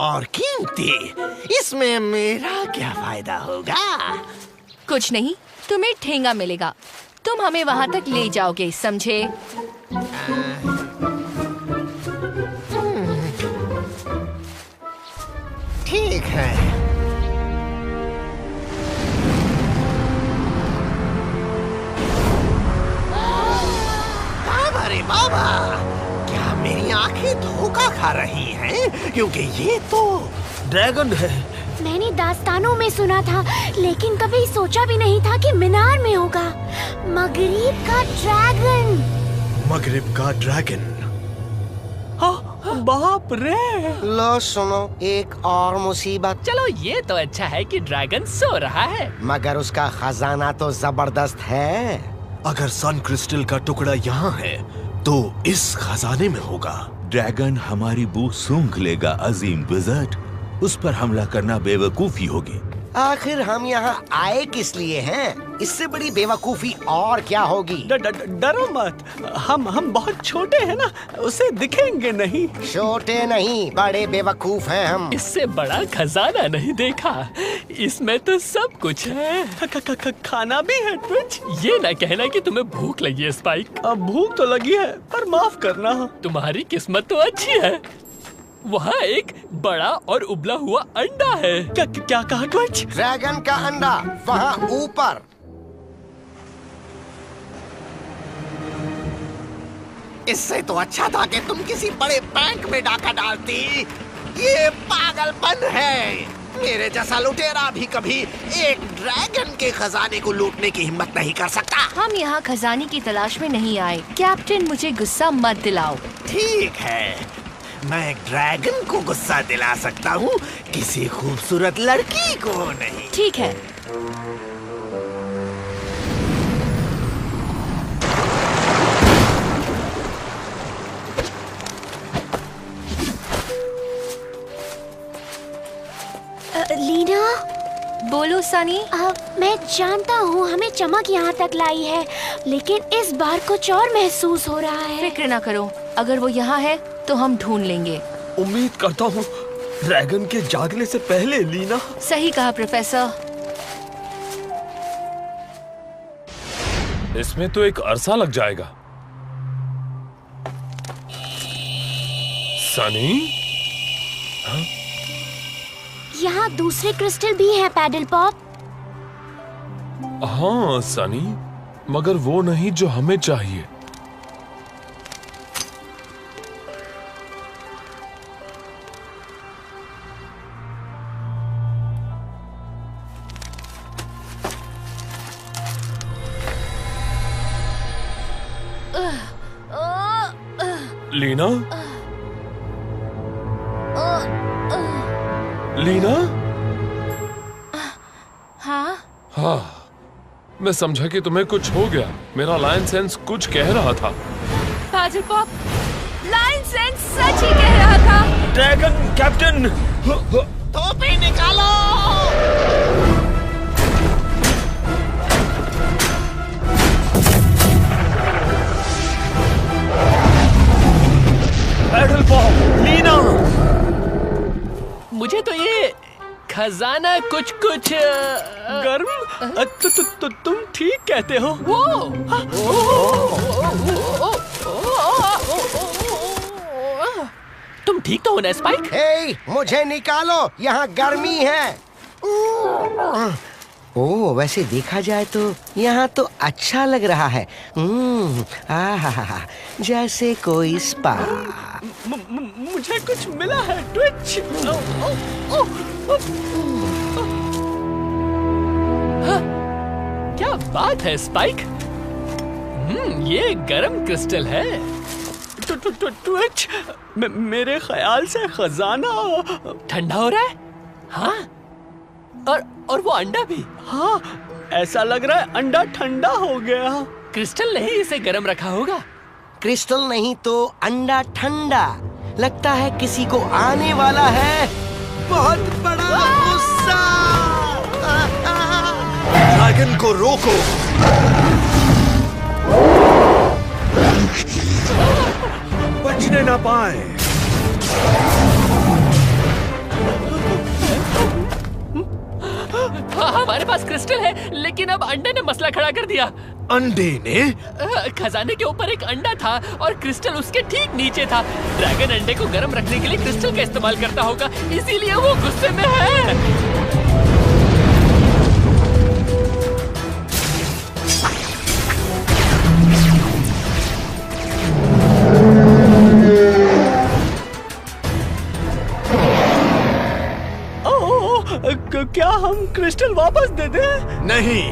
और कीमती। इसमें मेरा क्या फायदा होगा? कुछ नहीं, तुम्हें ठेंगा मिलेगा। तुम हमें वहाँ तक ले जाओगे, समझे? ठीक है। बाबा रे बाबा, क्या मेरी आंखें धोखा खा रही हैं? क्योंकि ये तो ड्रैगन है। मैंने दास्तानों में सुना था, लेकिन कभी सोचा भी नहीं था कि मीनार में होगा। मगरिब का ड्रैगन। मगरिब का ड्रैगन। बाप रे! लो सुनो, एक और मुसीबत। चलो, ये तो अच्छा है कि ड्रैगन सो रहा है, मगर उसका खजाना तो जबरदस्त है। अगर सन क्रिस्टल का टुकड़ा यहाँ है तो इस खजाने में होगा। ड्रैगन हमारी बू सूंघ लेगा अजीम विज़र्ड। उस पर हमला करना बेवकूफी होगी। आखिर हम यहाँ आए किस लिए हैं? इससे बड़ी बेवकूफी और क्या होगी? डरो मत, हम बहुत छोटे हैं ना, उसे दिखेंगे नहीं। छोटे नहीं, बड़े बेवकूफ हैं हम। इससे बड़ा खजाना नहीं देखा, इसमें तो सब कुछ है। खाना भी है ट्विच। ये ना कहना कि तुम्हें भूख लगी है स्पाइक। अब भूख तो लगी है, पर माफ करना। तुम्हारी किस्मत तो अच्छी है, वहाँ एक बड़ा और उबला हुआ अंडा है। क्या कहा ट्विच? ड्रैगन का अंडा वहाँ ऊपर। इससे तो अच्छा था कि तुम किसी बड़े बैंक में डाका डालती। ये पागलपन है। मेरे जैसा लुटेरा भी कभी एक ड्रैगन के खजाने को लूटने की हिम्मत नहीं कर सकता। हम यहाँ खजाने की तलाश में नहीं आए। कैप्टन, मुझे गुस्सा मत दिलाओ। ठीक है, मैं एक ड्रैगन को गुस्सा दिला सकता हूँ, किसी खूबसूरत लड़की को नहीं। ठीक है। लीना, बोलो सनी। मैं जानता हूँ हमें चमक यहाँ तक लाई है, लेकिन इस बार कुछ और महसूस हो रहा है। फिक्र ना करो, अगर वो यहाँ है तो हम ढूंढ लेंगे। उम्मीद करता हूँ ड्रैगन के जागने से पहले। लीना, सही कहा प्रोफेसर। इसमें तो एक अरसा लग जाएगा। सनी, यहाँ दूसरे क्रिस्टल भी हैं पैडल पॉप। हाँ सनी, मगर वो नहीं जो हमें चाहिए। लीना, लीना। हाँ? हाँ, मैं समझा कि तुम्हें कुछ हो गया। मेरा लायन सेंस कुछ कह रहा था। पैडल पॉप, लायन सेंस सच ही कह रहा था। ड्रैगन कैप्टन, टोपी निकालो। Paddle pop, Leena. मुझे तो ये खजाना कुछ गर्म। तुम ठीक कहते हो। तुम ठीक तो हो ना स्पाइक? हे, मुझे निकालो, यहाँ गर्मी है। ओह, वैसे देखा जाए तो यहाँ तो अच्छा लग रहा है। जैसे कोई स्पा। मुझे कुछ मिला है ट्विच। क्या बात है स्पाइक? ये गरम क्रिस्टल है। ट्विच, मेरे ख्याल से खजाना ठंडा हो रहा है। हाँ, और वो अंडा भी। हाँ, ऐसा लग रहा है अंडा ठंडा हो गया। क्रिस्टल नहीं इसे गर्म रखा होगा। क्रिस्टल नहीं तो अंडा ठंडा। लगता है किसी को आने वाला है बहुत बड़ा गुस्सा। ड्रैगन को रोको। बचने ना पाए। हाँ, हमारे पास क्रिस्टल है, लेकिन अब अंडे ने मसला खड़ा कर दिया। अंडे ने? खजाने के ऊपर एक अंडा था और क्रिस्टल उसके ठीक नीचे था। ड्रैगन अंडे को गर्म रखने के लिए क्रिस्टल का इस्तेमाल करता होगा, इसीलिए वो गुस्से में है। क्या हम क्रिस्टल वापस दे दें? नहीं।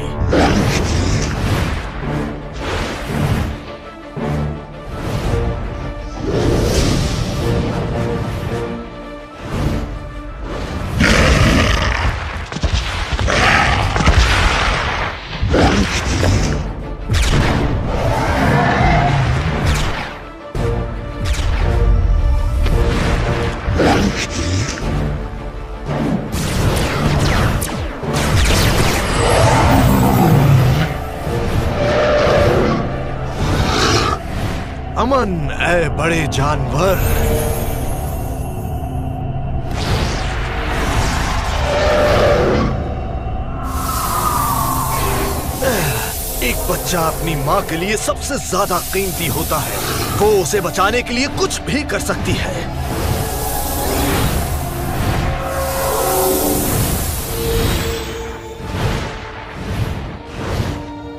नमन ऐ बड़े जानवर। एक बच्चा अपनी माँ के लिए सबसे ज्यादा कीमती होता है। वो उसे बचाने के लिए कुछ भी कर सकती है।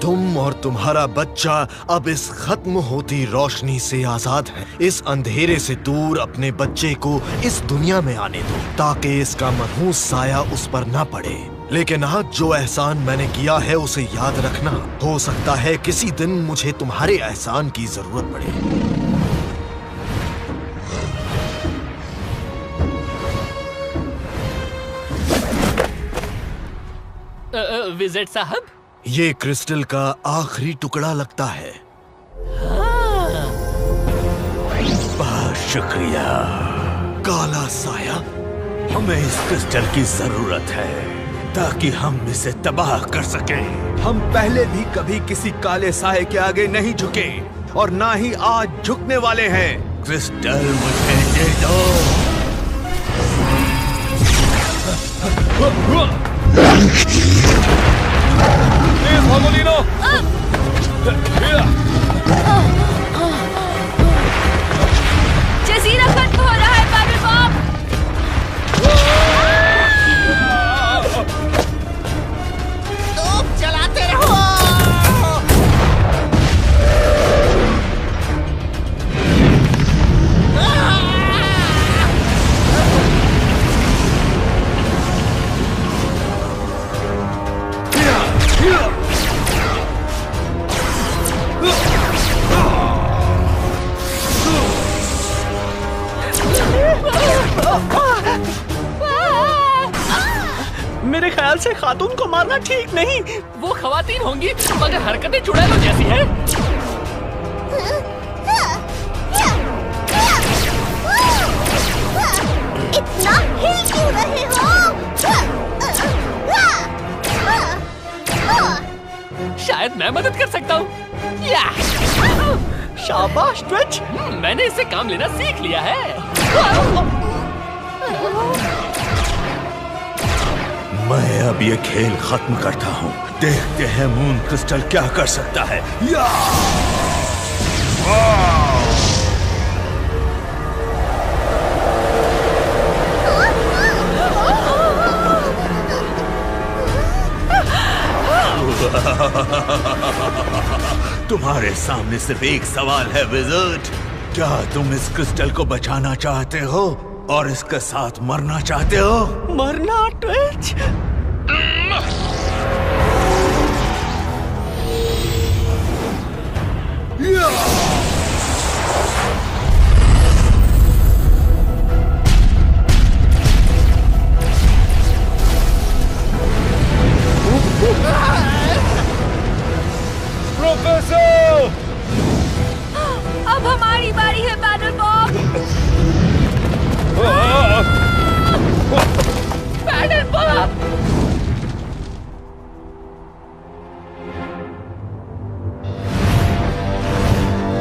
तुम और तुम्हारा बच्चा अब इस खत्म होती रोशनी से आजाद है। इस अंधेरे से दूर अपने बच्चे को इस दुनिया में आने दो ताकि इसका मनहूस साया उस पर न पड़े। लेकिन आज जो एहसान मैंने किया है उसे याद रखना। हो सकता है किसी दिन मुझे तुम्हारे एहसान की जरूरत पड़े। विजिट साहब, ये क्रिस्टल का आखिरी टुकड़ा लगता है। बहुत शुक्रिया काला साया। हमें इस क्रिस्टल की जरूरत है ताकि हम इसे तबाह कर सकें। हम पहले भी कभी किसी काले साए के आगे नहीं झुके और ना ही आज झुकने वाले हैं। क्रिस्टल मुझे दे दो। जजीरा खत्म हो रहा है पैडल बॉब। तुम चलाते रहो। मेरे ख्याल से खातून को मारना ठीक नहीं। वो खवातीन होंगी मगर हरकतें चुड़ैलों जैसी हैं। इतना हिल क्यों रहे हो? शायद मैं मदद कर सकता हूँ। या शाबाश ट्विच, मैंने इससे काम लेना सीख लिया है। मैं अब ये खेल खत्म करता हूँ। देखते हैं मून क्रिस्टल क्या कर सकता है। या! तुम्हारे सामने सिर्फ एक सवाल है विज़र्ड। क्या तुम इस क्रिस्टल को बचाना चाहते हो और इसके साथ मरना चाहते हो? मरना ट्विच? प्रोफेसर! अब हमारी बारी है पैडल बॉब। Pedal Bob!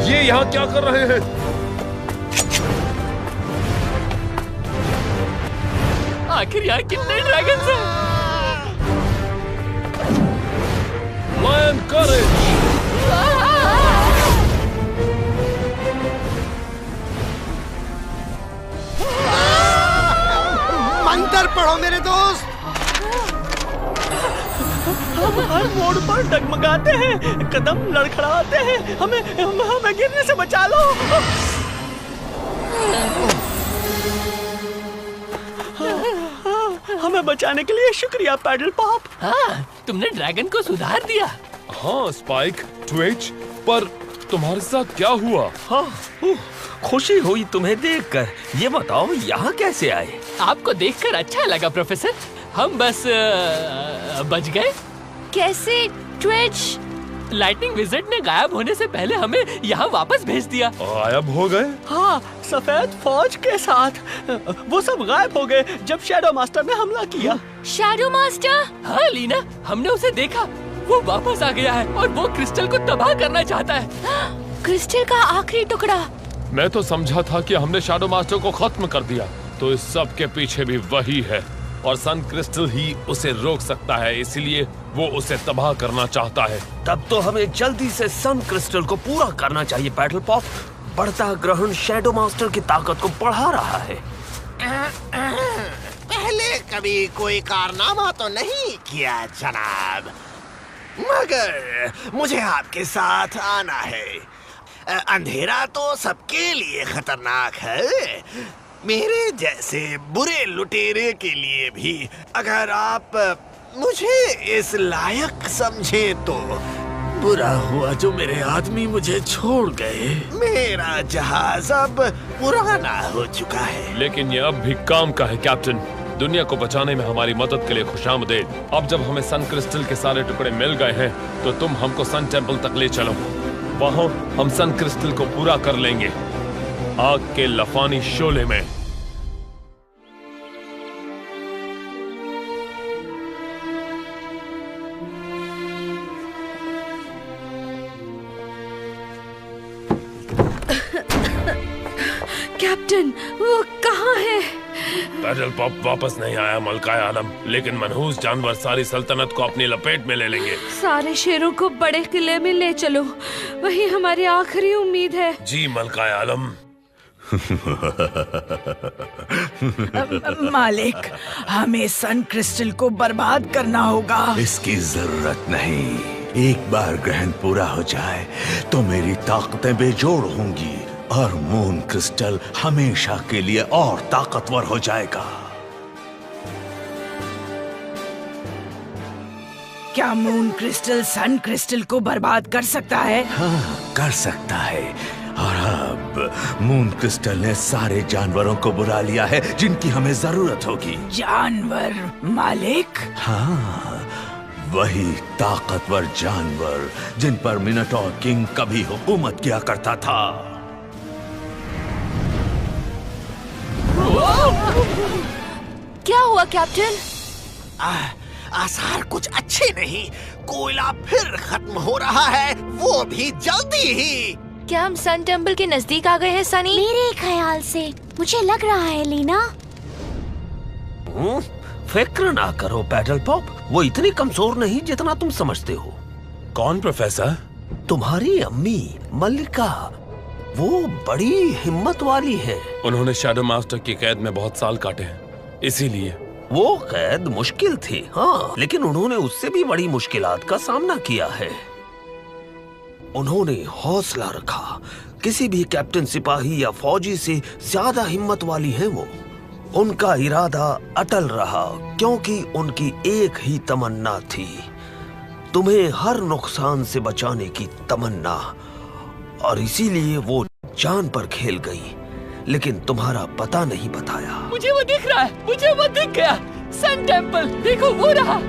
ये यहाँ क्या कर रहे हैं? आखिर यहाँ कितने ड्रैगन्स हैं? लायन करेज! मंत्र पढ़ो मेरे दोस्त। हम हर मोड़ पर डगमगाते हैं, कदम लड़खड़ाते हैं। हमें गिरने से बचा लो। हमें बचाने के लिए शुक्रिया पैडल पॉप। हाँ, तुमने ड्रैगन को सुधार दिया। हाँ स्पाइक, ट्विच, पर तुम्हारे साथ क्या हुआ? हाँ, खुशी हुई तुम्हें देखकर। ये बताओ यहाँ कैसे आए? आपको देखकर अच्छा लगा प्रोफेसर। हम बस बच गए। कैसे ट्विच? लाइटनिंग विज़र्ड ने गायब होने से पहले हमें यहाँ वापस भेज दिया। गायब हो गए? हाँ, सफेद फौज के साथ। वो सब गायब हो गए जब शैडो मास्टर ने हमला किया। Shadow master? हाँ लीना, हमने उसे देखा। वो वापस आ गया है और वो क्रिस्टल को तबाह करना चाहता है। क्रिस्टल का आखिरी टुकड़ा। मैं तो समझा था कि हमने शैडो मास्टर को खत्म कर दिया, तो इस सब के पीछे भी वही है और सन क्रिस्टल ही उसे रोक सकता है, इसलिए वो उसे तबाह करना चाहता है। तब तो हमें जल्दी से सन क्रिस्टल को पूरा करना चाहिए बैटल पॉप। बढ़ता ग्रहण शैडो मास्टर की ताकत को बढ़ा रहा है। पहले कभी कोई कारनामा तो नहीं किया जनाब, मगर मुझे आपके साथ आना है। अंधेरा तो सबके लिए खतरनाक है, मेरे जैसे बुरे लुटेरे के लिए भी। अगर आप मुझे इस लायक समझे तो बुरा हुआ जो मेरे आदमी मुझे छोड़ गए। मेरा जहाज अब पुराना हो चुका है, लेकिन ये अब भी काम का है कैप्टन। दुनिया को बचाने में हमारी मदद के लिए खुशामदीद। अब जब हमें सन क्रिस्टल के सारे टुकड़े मिल गए हैं, तो तुम हमको सन टेम्पल तक ले चलो। वहाँ हम सन क्रिस्टल को पूरा कर लेंगे आग के लफानी शोले में। कैप्टन, वो कहाँ है? बैटल पॉप वापस नहीं आया मलकाए आलम, लेकिन मनहूस जानवर सारी सल्तनत को अपनी लपेट में ले लेंगे। सारे शेरों को बड़े किले में ले चलो, वही हमारी आखिरी उम्मीद है। जी मलकाए आलम। मालिक, हमें सन क्रिस्टल को बर्बाद करना होगा। इसकी जरूरत नहीं। एक बार ग्रहण पूरा हो जाए तो मेरी ताकतें बेजोड़ होंगी और मून क्रिस्टल हमेशा के लिए और ताकतवर हो जाएगा। क्या मून क्रिस्टल सन क्रिस्टल को बर्बाद कर सकता है? हाँ, कर सकता है। और अब मून क्रिस्टल ने सारे जानवरों को बुला लिया है जिनकी हमें जरूरत होगी। जानवर मालिक? हाँ, वही ताकतवर जानवर जिन पर मिनोटॉर किंग कभी हुकूमत किया करता था। क्या हुआ कैप्टन? आसार कुछ अच्छे नहीं। कोयला फिर खत्म हो रहा है, वो भी जल्दी ही। क्या हम सन टेम्पल के नजदीक आ गए हैं सनी? मेरे ख्याल से मुझे लग रहा है लीना। फिक्र ना करो बैटल पॉप, वो इतनी कमजोर नहीं जितना तुम समझते हो। कौन प्रोफेसर? तुम्हारी अम्मी मल्लिका, वो बड़ी हिम्मत वाली है। उन्होंने शैडो मास्टर की कैद में बहुत साल काटे हैं, इसीलिए। वो कैद मुश्किल थी, हाँ, लेकिन उन्होंने उससे भी बड़ी मुश्किलात का सामना किया है। उन्होंने हौसला रखा। किसी भी कैप्टन, सिपाही या फौजी से ज्यादा हिम्मत वाली है वो। उनका इरादा अटल रहा क्योंकि उनकी एक ही तमन्ना थी, तुम्हें हर नुकसान से बचाने की तमन्ना। और इसीलिए वो जान पर खेल गई, लेकिन तुम्हारा पता नहीं बताया। मुझे वो दिख रहा है, मुझे वो दिख गया। सन टेम्पल, देखो वो रहा।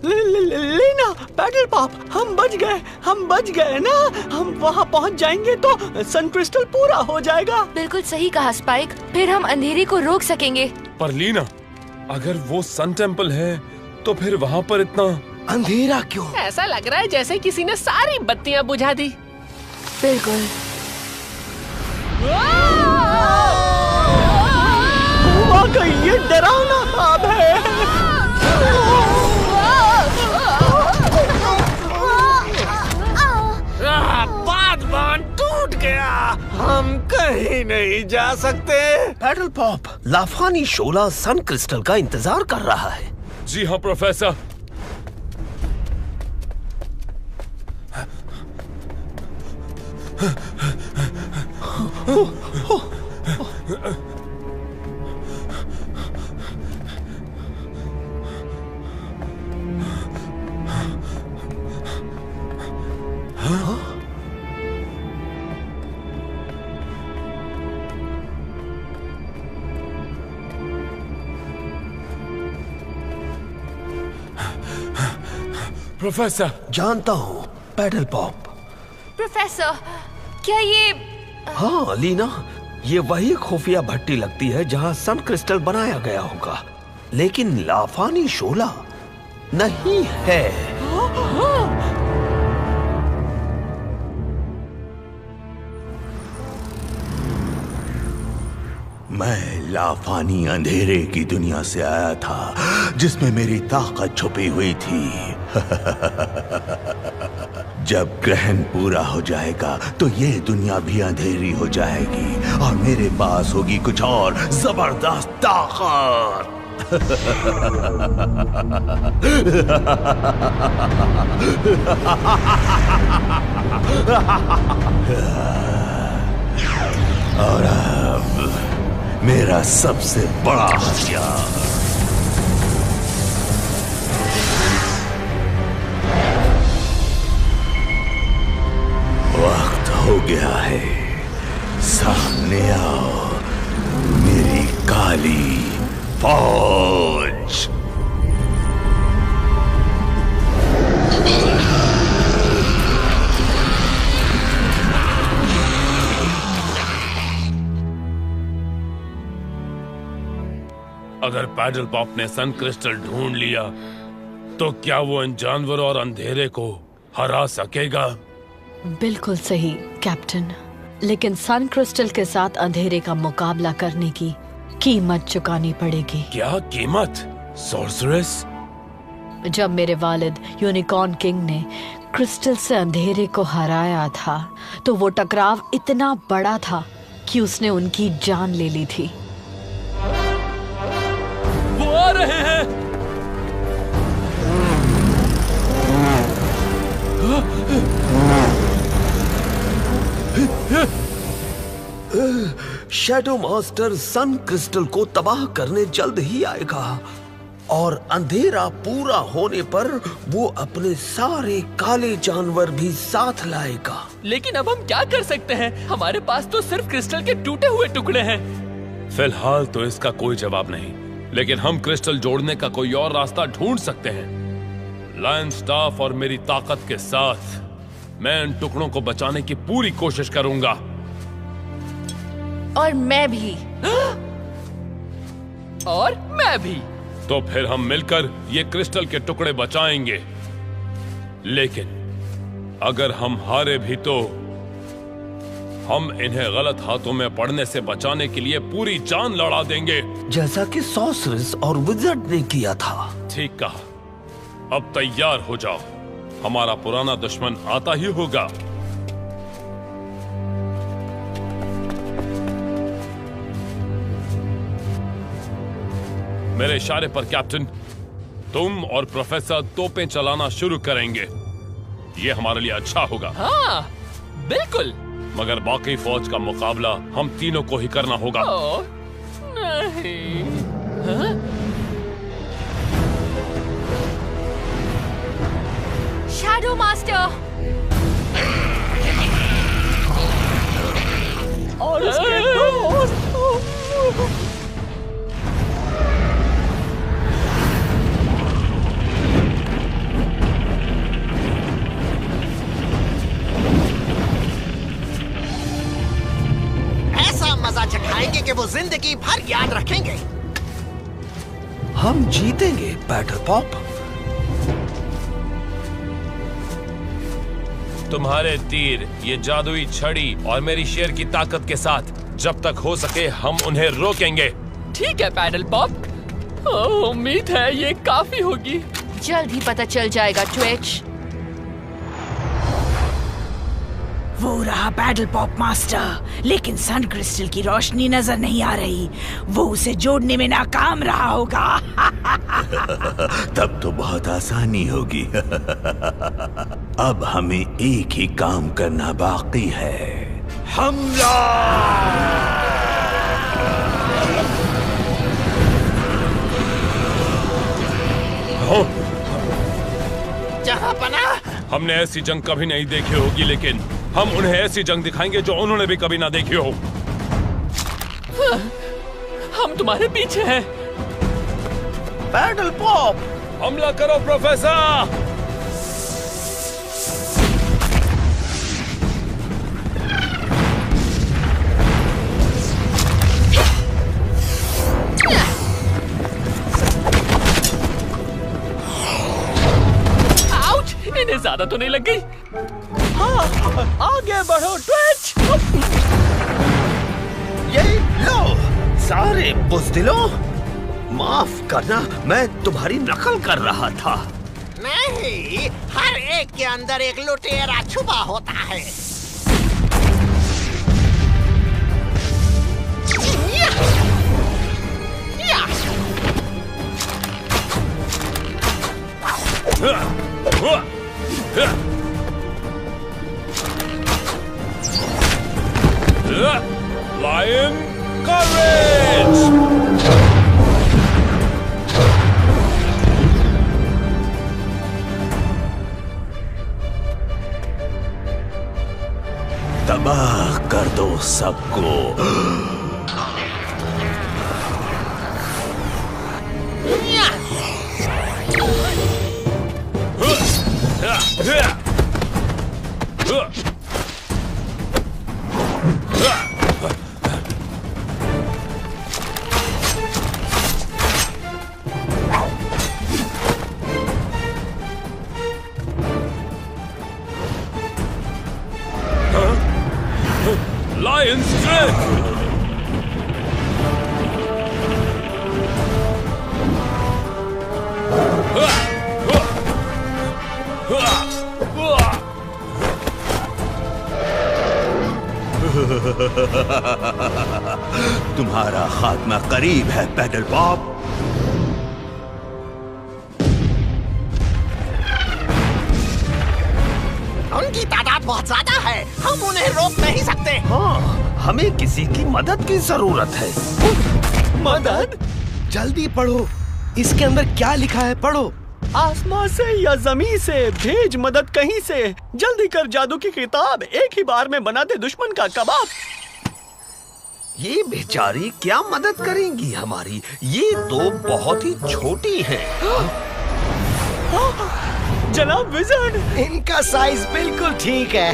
लीना, बैटल पॉप, हम बच गए ना। हम वहाँ पहुँच जाएंगे तो सन क्रिस्टल पूरा हो जाएगा। बिल्कुल सही कहा स्पाइक, फिर हम अंधेरे को रोक सकेंगे। पर लीना, अगर वो सन टेम्पल है तो फिर वहाँ पर इतना अंधेरा क्यों? ऐसा लग रहा है जैसे किसी ने सारी बत्तियां बुझा दी। बिल्कुल। वाकई ये डरावना ख्वाब है। बांध टूट गया, हम कहीं नहीं जा सकते। बैटल पॉप, लाफानी शोला सन क्रिस्टल का इंतजार कर रहा है। जी हाँ प्रोफेसर। प्रोफेसर, जानता हूँ बैटल पॉप। प्रोफेसर, क्या ये? हाँ लीना, ये वही खुफिया भट्टी लगती है जहाँ सन क्रिस्टल बनाया गया होगा, लेकिन लाफानी शोला नहीं है। मैं लाफानी अंधेरे की दुनिया से आया था जिसमें मेरी ताकत छुपी हुई थी। जब ग्रहण पूरा हो जाएगा तो ये दुनिया भी अंधेरी हो जाएगी और मेरे पास होगी कुछ और जबरदस्त ताकत। और अब मेरा सबसे बड़ा हथियार, वक्त हो गया है। सामने आओ मेरी काली फौज। अगर पैडल पॉप ने सन क्रिस्टल ढूंढ लिया तो क्या वो इन जानवरों और अंधेरे को हरा सकेगा? बिल्कुल सही कैप्टन, लेकिन सन क्रिस्टल के साथ अंधेरे का मुकाबला करने की कीमत चुकानी पड़ेगी। क्या कीमत? सॉर्सरेस? जब मेरे वालिद यूनिकॉर्न किंग ने क्रिस्टल से अंधेरे को हराया था तो वो टकराव इतना बड़ा था कि उसने उनकी जान ले ली थी। वो आ रहे हैं। शैडो मास्टर सन क्रिस्टल को तबाह करने जल्द ही आएगा और अंधेरा पूरा होने पर वो अपने सारे काले जानवर भी साथ लाएगा। लेकिन अब हम क्या कर सकते हैं? हमारे पास तो सिर्फ क्रिस्टल के टूटे हुए टुकड़े हैं। फिलहाल तो इसका कोई जवाब नहीं, लेकिन हम क्रिस्टल जोड़ने का कोई और रास्ता ढूंढ सकते हैं। लायन स्टाफ और मेरी ताकत के साथ मैं इन टुकड़ों को बचाने की पूरी कोशिश करूंगा। और मैं भी। और मैं भी। तो फिर हम मिलकर ये क्रिस्टल के टुकड़े बचाएंगे। लेकिन अगर हम हारे भी तो हम इन्हें गलत हाथों में पड़ने से बचाने के लिए पूरी जान लड़ा देंगे, जैसा कि सॉर्सरेस और विज़र्ड ने किया था। ठीक कहा। अब तैयार हो जाओ, हमारा पुराना दुश्मन आता ही होगा। मेरे इशारे पर कैप्टन, तुम और प्रोफेसर तोपें चलाना शुरू करेंगे। ये हमारे लिए अच्छा होगा। हाँ, बिल्कुल। मगर बाकी फौज का मुकाबला हम तीनों को ही करना होगा। नहीं। हाँ? शैडो मास्टर और उसके दोस्त। ऐसा मजा चखाएंगे कि वो जिंदगी भर याद रखेंगे। हम जीतेंगे पैडल पॉप। तुम्हारे तीर, ये जादुई छड़ी और मेरी शेर की ताकत के साथ जब तक हो सके हम उन्हें रोकेंगे। ठीक है पैडल पॉप, उम्मीद है ये काफी होगी। जल्द ही पता चल जाएगा ट्विच। वो रहा पैडल पॉप मास्टर, लेकिन सन क्रिस्टल की रोशनी नजर नहीं आ रही। वो उसे जोड़ने में नाकाम रहा होगा। तब तो बहुत आसानी होगी। अब हमें एक ही काम करना बाकी है। हमला! जहांपना, हमने ऐसी जंग कभी नहीं देखी होगी, लेकिन हम उन्हें ऐसी जंग दिखाएंगे जो उन्होंने भी कभी ना देखी हो। हम तुम्हारे पीछे हैं। पैडल पॉप, हमला करो प्रोफेसर। आउच! इन्हें ज्यादा तो नहीं लग गई? हाँ, आगे बढ़ो ट्विच। यही लो, सारे बुज़दिलों, माफ करना, मैं तुम्हारी नकल कर रहा था। नहीं, हर एक के अंदर एक लुटेरा छुपा होता है। Lion courage! तबाह कर दो सबको। Lion's strength! तुम्हारा खात्मा करीब है पैडल पॉप। उनकी तादाद बहुत ज्यादा है, हम उन्हें रोक नहीं सकते। हाँ, हमें किसी की मदद की जरूरत है। मदद? जल्दी पढ़ो, इसके अंदर क्या लिखा है, पढ़ो। आसमान से या जमीन से भेज मदद कहीं से, जल्दी कर जादू की किताब, एक ही बार में बना दे दुश्मन का कबाब। ये बेचारी क्या मदद करेंगी हमारी, ये तो बहुत ही छोटी है। जनाब विज़र्ड, इनका साइज बिल्कुल ठीक है।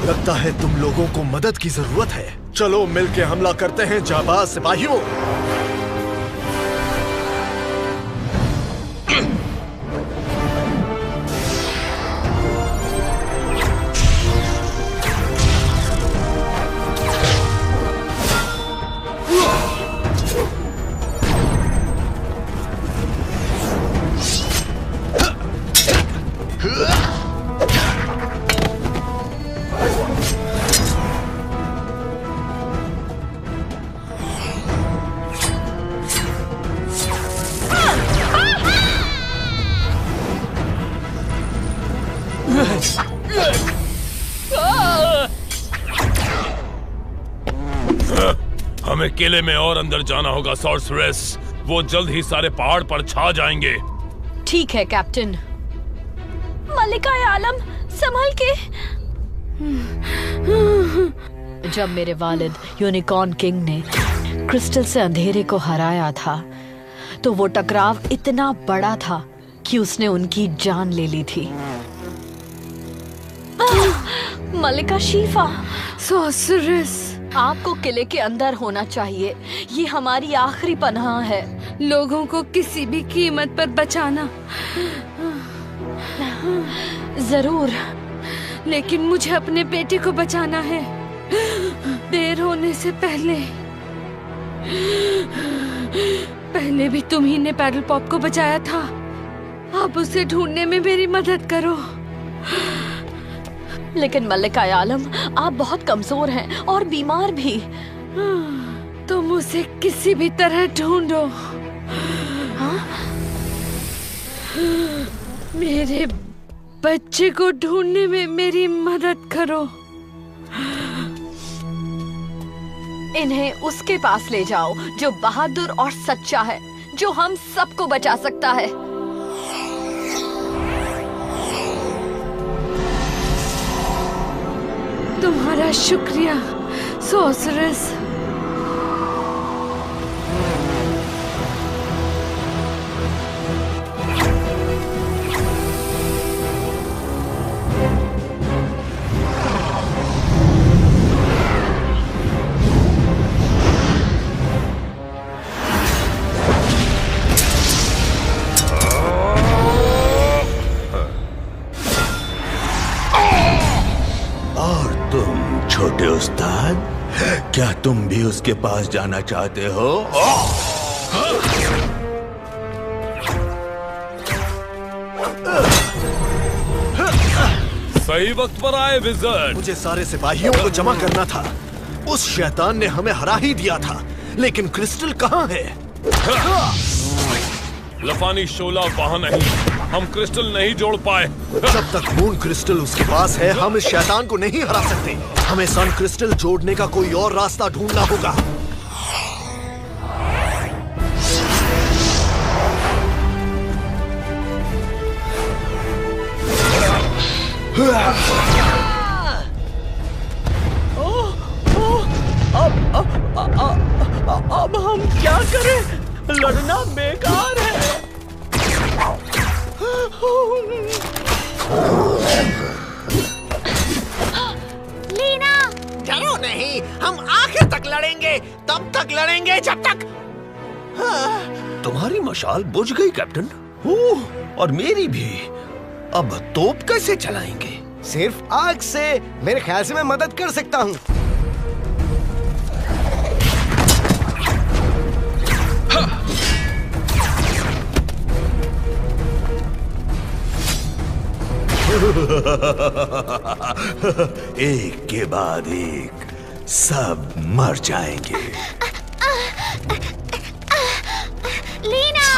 लगता है तुम लोगों को मदद की जरूरत है। चलो मिलके हमला करते हैं जाबाज सिपाहियों। हमें किले में और अंदर जाना होगा सॉर्सरेस, वो जल्द ही सारे पहाड़ पर छा जाएंगे। ठीक है कैप्टन। मलिका आलम, संभल के। जब मेरे वालिद यूनिकॉर्न किंग ने क्रिस्टल से अंधेरे को हराया था, तो वो टकराव इतना बड़ा था कि उसने उनकी जान ले ली थी। मलिका शीफा, सॉर्सरेस, आपको किले के अंदर होना चाहिए, ये हमारी आखिरी पनाह है। लोगों को किसी भी कीमत पर बचाना। जरूर, लेकिन मुझे अपने बेटे को बचाना है, देर होने से पहले। पहले भी तुम ही ने पैडल पॉप को बचाया था, अब उसे ढूंढने में मेरी मदद करो। लेकिन मलिका आलम, आप बहुत कमजोर हैं और बीमार भी। तुम उसे किसी भी तरह ढूंढो। मेरे बच्चे को ढूंढने में मेरी मदद करो। इन्हें उसके पास ले जाओ जो बहादुर और सच्चा है, जो हम सबको बचा सकता है। तुम्हारा शुक्रिया सॉर्सरेस। छोटे उस्ताद, क्या तुम भी उसके पास जाना चाहते हो? सही वक्त पर आए विज़र्ड। मुझे सारे सिपाहियों को जमा करना था। उस शैतान ने हमें हरा ही दिया था, लेकिन क्रिस्टल कहाँ है? लफानी शोला वहाँ नहीं, हम क्रिस्टल नहीं जोड़ पाए। जब तक मून क्रिस्टल उसके पास है, हम इस शैतान को नहीं हरा सकते। हमें सन क्रिस्टल जोड़ने का कोई और रास्ता ढूंढना होगा। अब हम क्या करें? लड़ना बेकार है। लीना! डरो नहीं, हम आखिर तक लड़ेंगे। तब तक लड़ेंगे जब तक। तुम्हारी मशाल बुझ गई कैप्टन। और मेरी भी। अब तोप कैसे चलाएंगे? सिर्फ आग से। मेरे ख्याल से मैं मदद कर सकता हूँ। एक के बाद एक सब मर जाएंगे। लीना!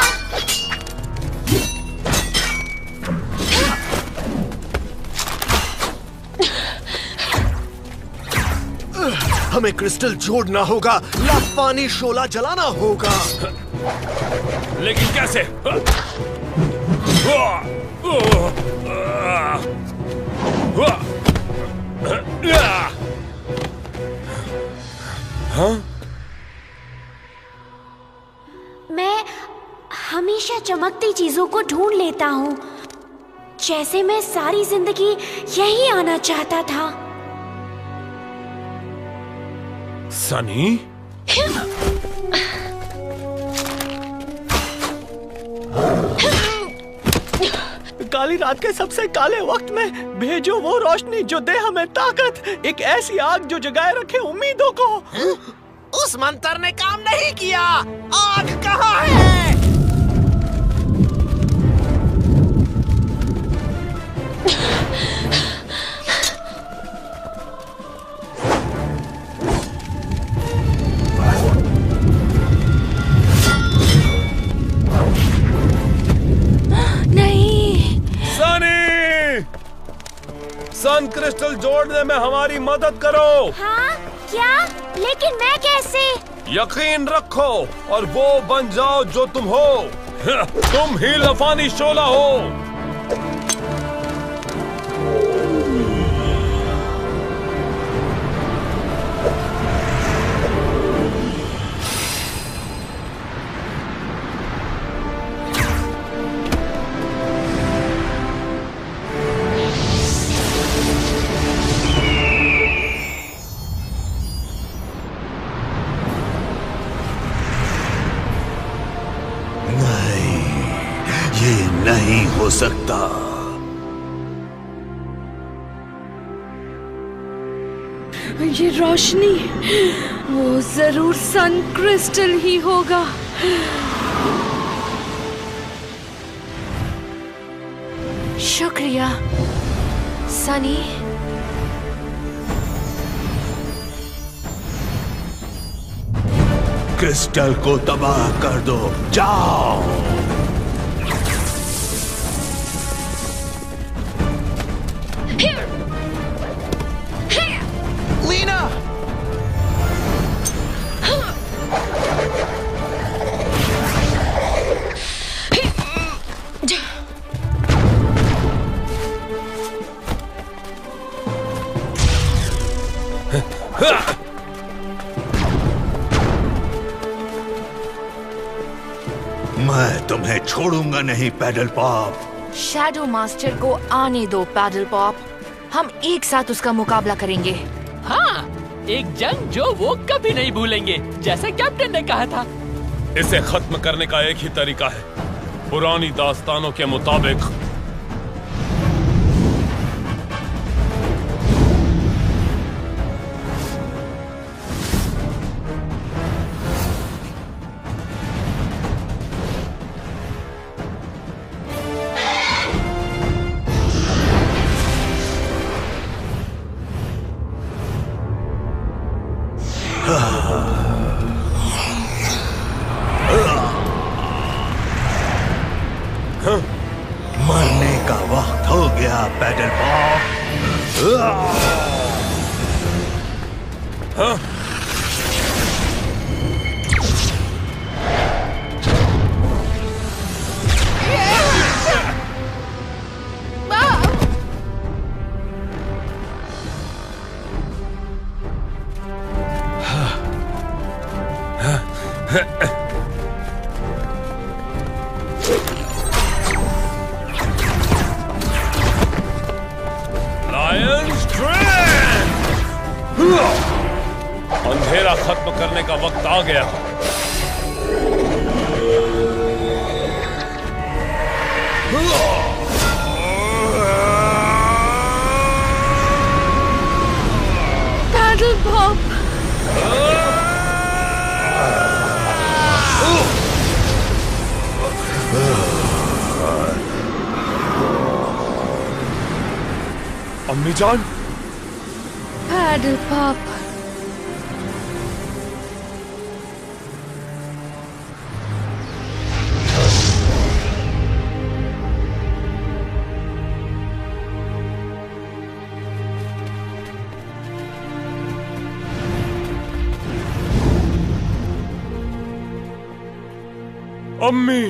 हमें क्रिस्टल जोड़ना होगा, लफानी शोला जलाना होगा। लेकिन कैसे? हाँ? मैं हमेशा चमकती चीजों को ढूंढ लेता हूँ, जैसे मैं सारी जिंदगी यही आना चाहता था। सनी? काली रात के सबसे काले वक्त में भेजो वो रोशनी जो दे हमें ताकत, एक ऐसी आग जो जगाए रखे उम्मीदों को। उस मंत्र ने काम नहीं किया। आग कहाँ है? सन क्रिस्टल जोड़ने में हमारी मदद करो। हाँ? क्या? लेकिन मैं कैसे? यकीन रखो और वो बन जाओ जो तुम हो। तुम ही लफानी शोला हो। नहीं हो सकता। ये रोशनी वो जरूर सन क्रिस्टल ही होगा। शुक्रिया सनी। क्रिस्टल को तबाह कर दो, जाओ। लीना! मैं तुम्हें छोड़ूंगा नहीं पैडल पॉप। शैडो मास्टर को आने दो पैडल पॉप, हम एक साथ उसका मुकाबला करेंगे। हाँ, एक जंग जो वो कभी नहीं भूलेंगे, जैसे कैप्टन ने कहा था। इसे खत्म करने का एक ही तरीका है, पुरानी दास्तानों के मुताबिक। वक्त हो गया पैडल पॉप। हाँ? अंधेरा खत्म करने का वक्त आ गया। Paddle pop. अम्मी जान। Paddle pop. अम्मी।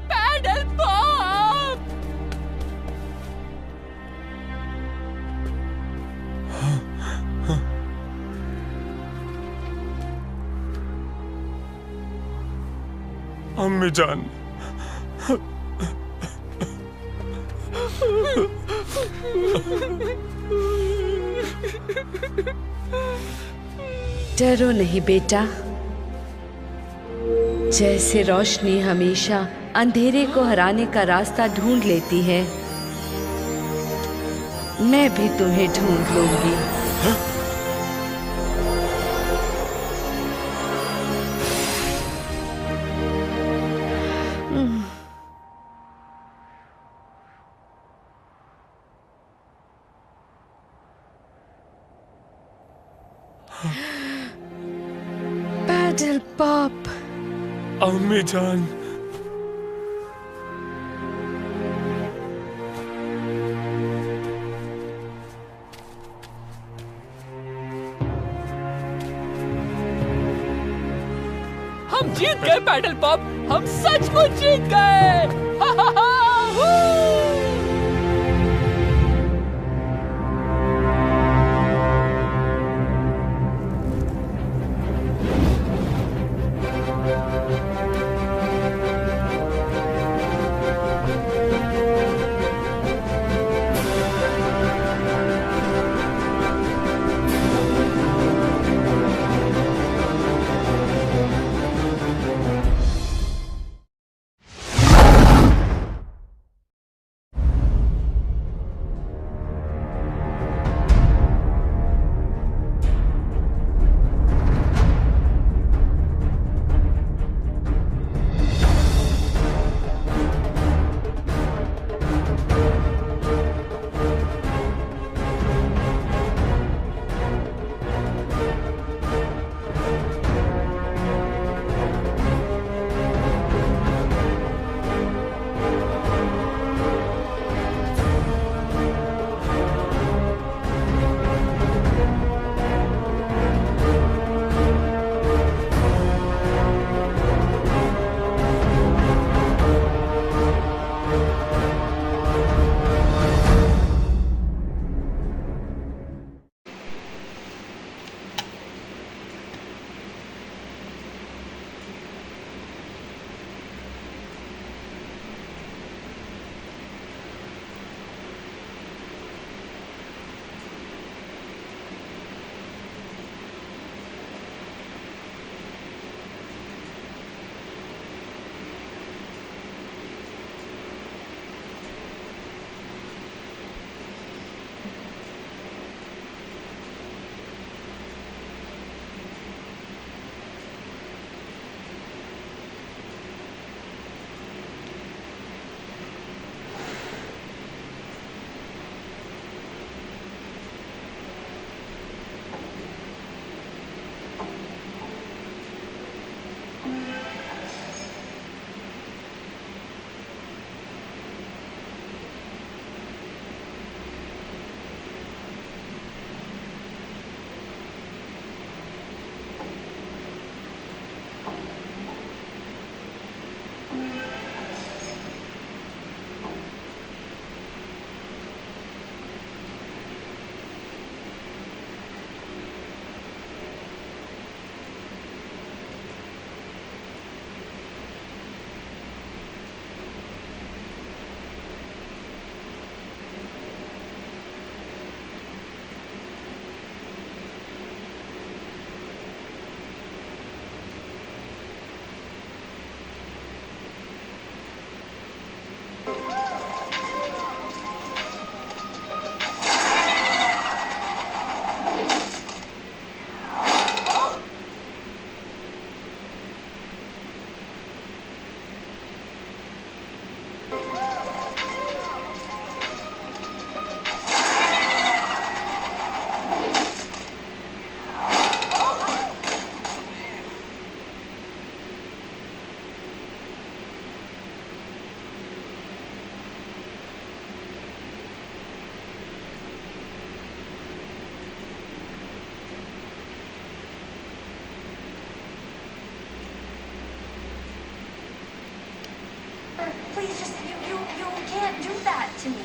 Paddle pop. अम्मी जान। डरो नहीं बेटा। जैसे रोशनी हमेशा अंधेरे को हराने का रास्ता ढूंढ लेती है, मैं भी तुम्हें ढूंढ लूंगी। Paddle pop. अम्मी जान। हम जीत गए पैडल पॉप, हम सचमुच जीत गए। do that to me.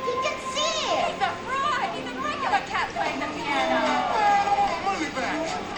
He can see it. He's a fraud. He's a regular cat playing the piano. Money back.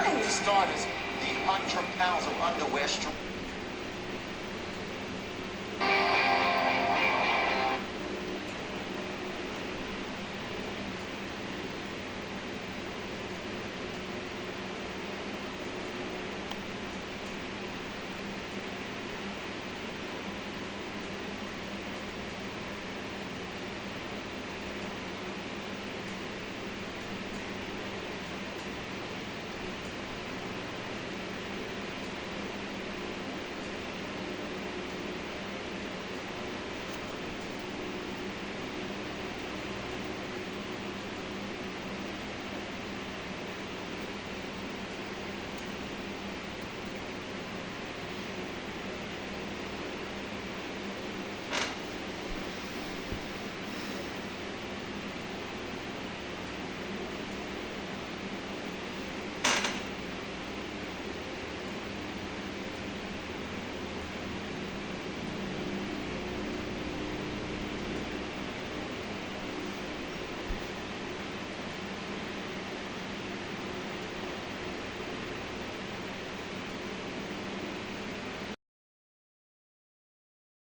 For starters, the 100 pounds of underwear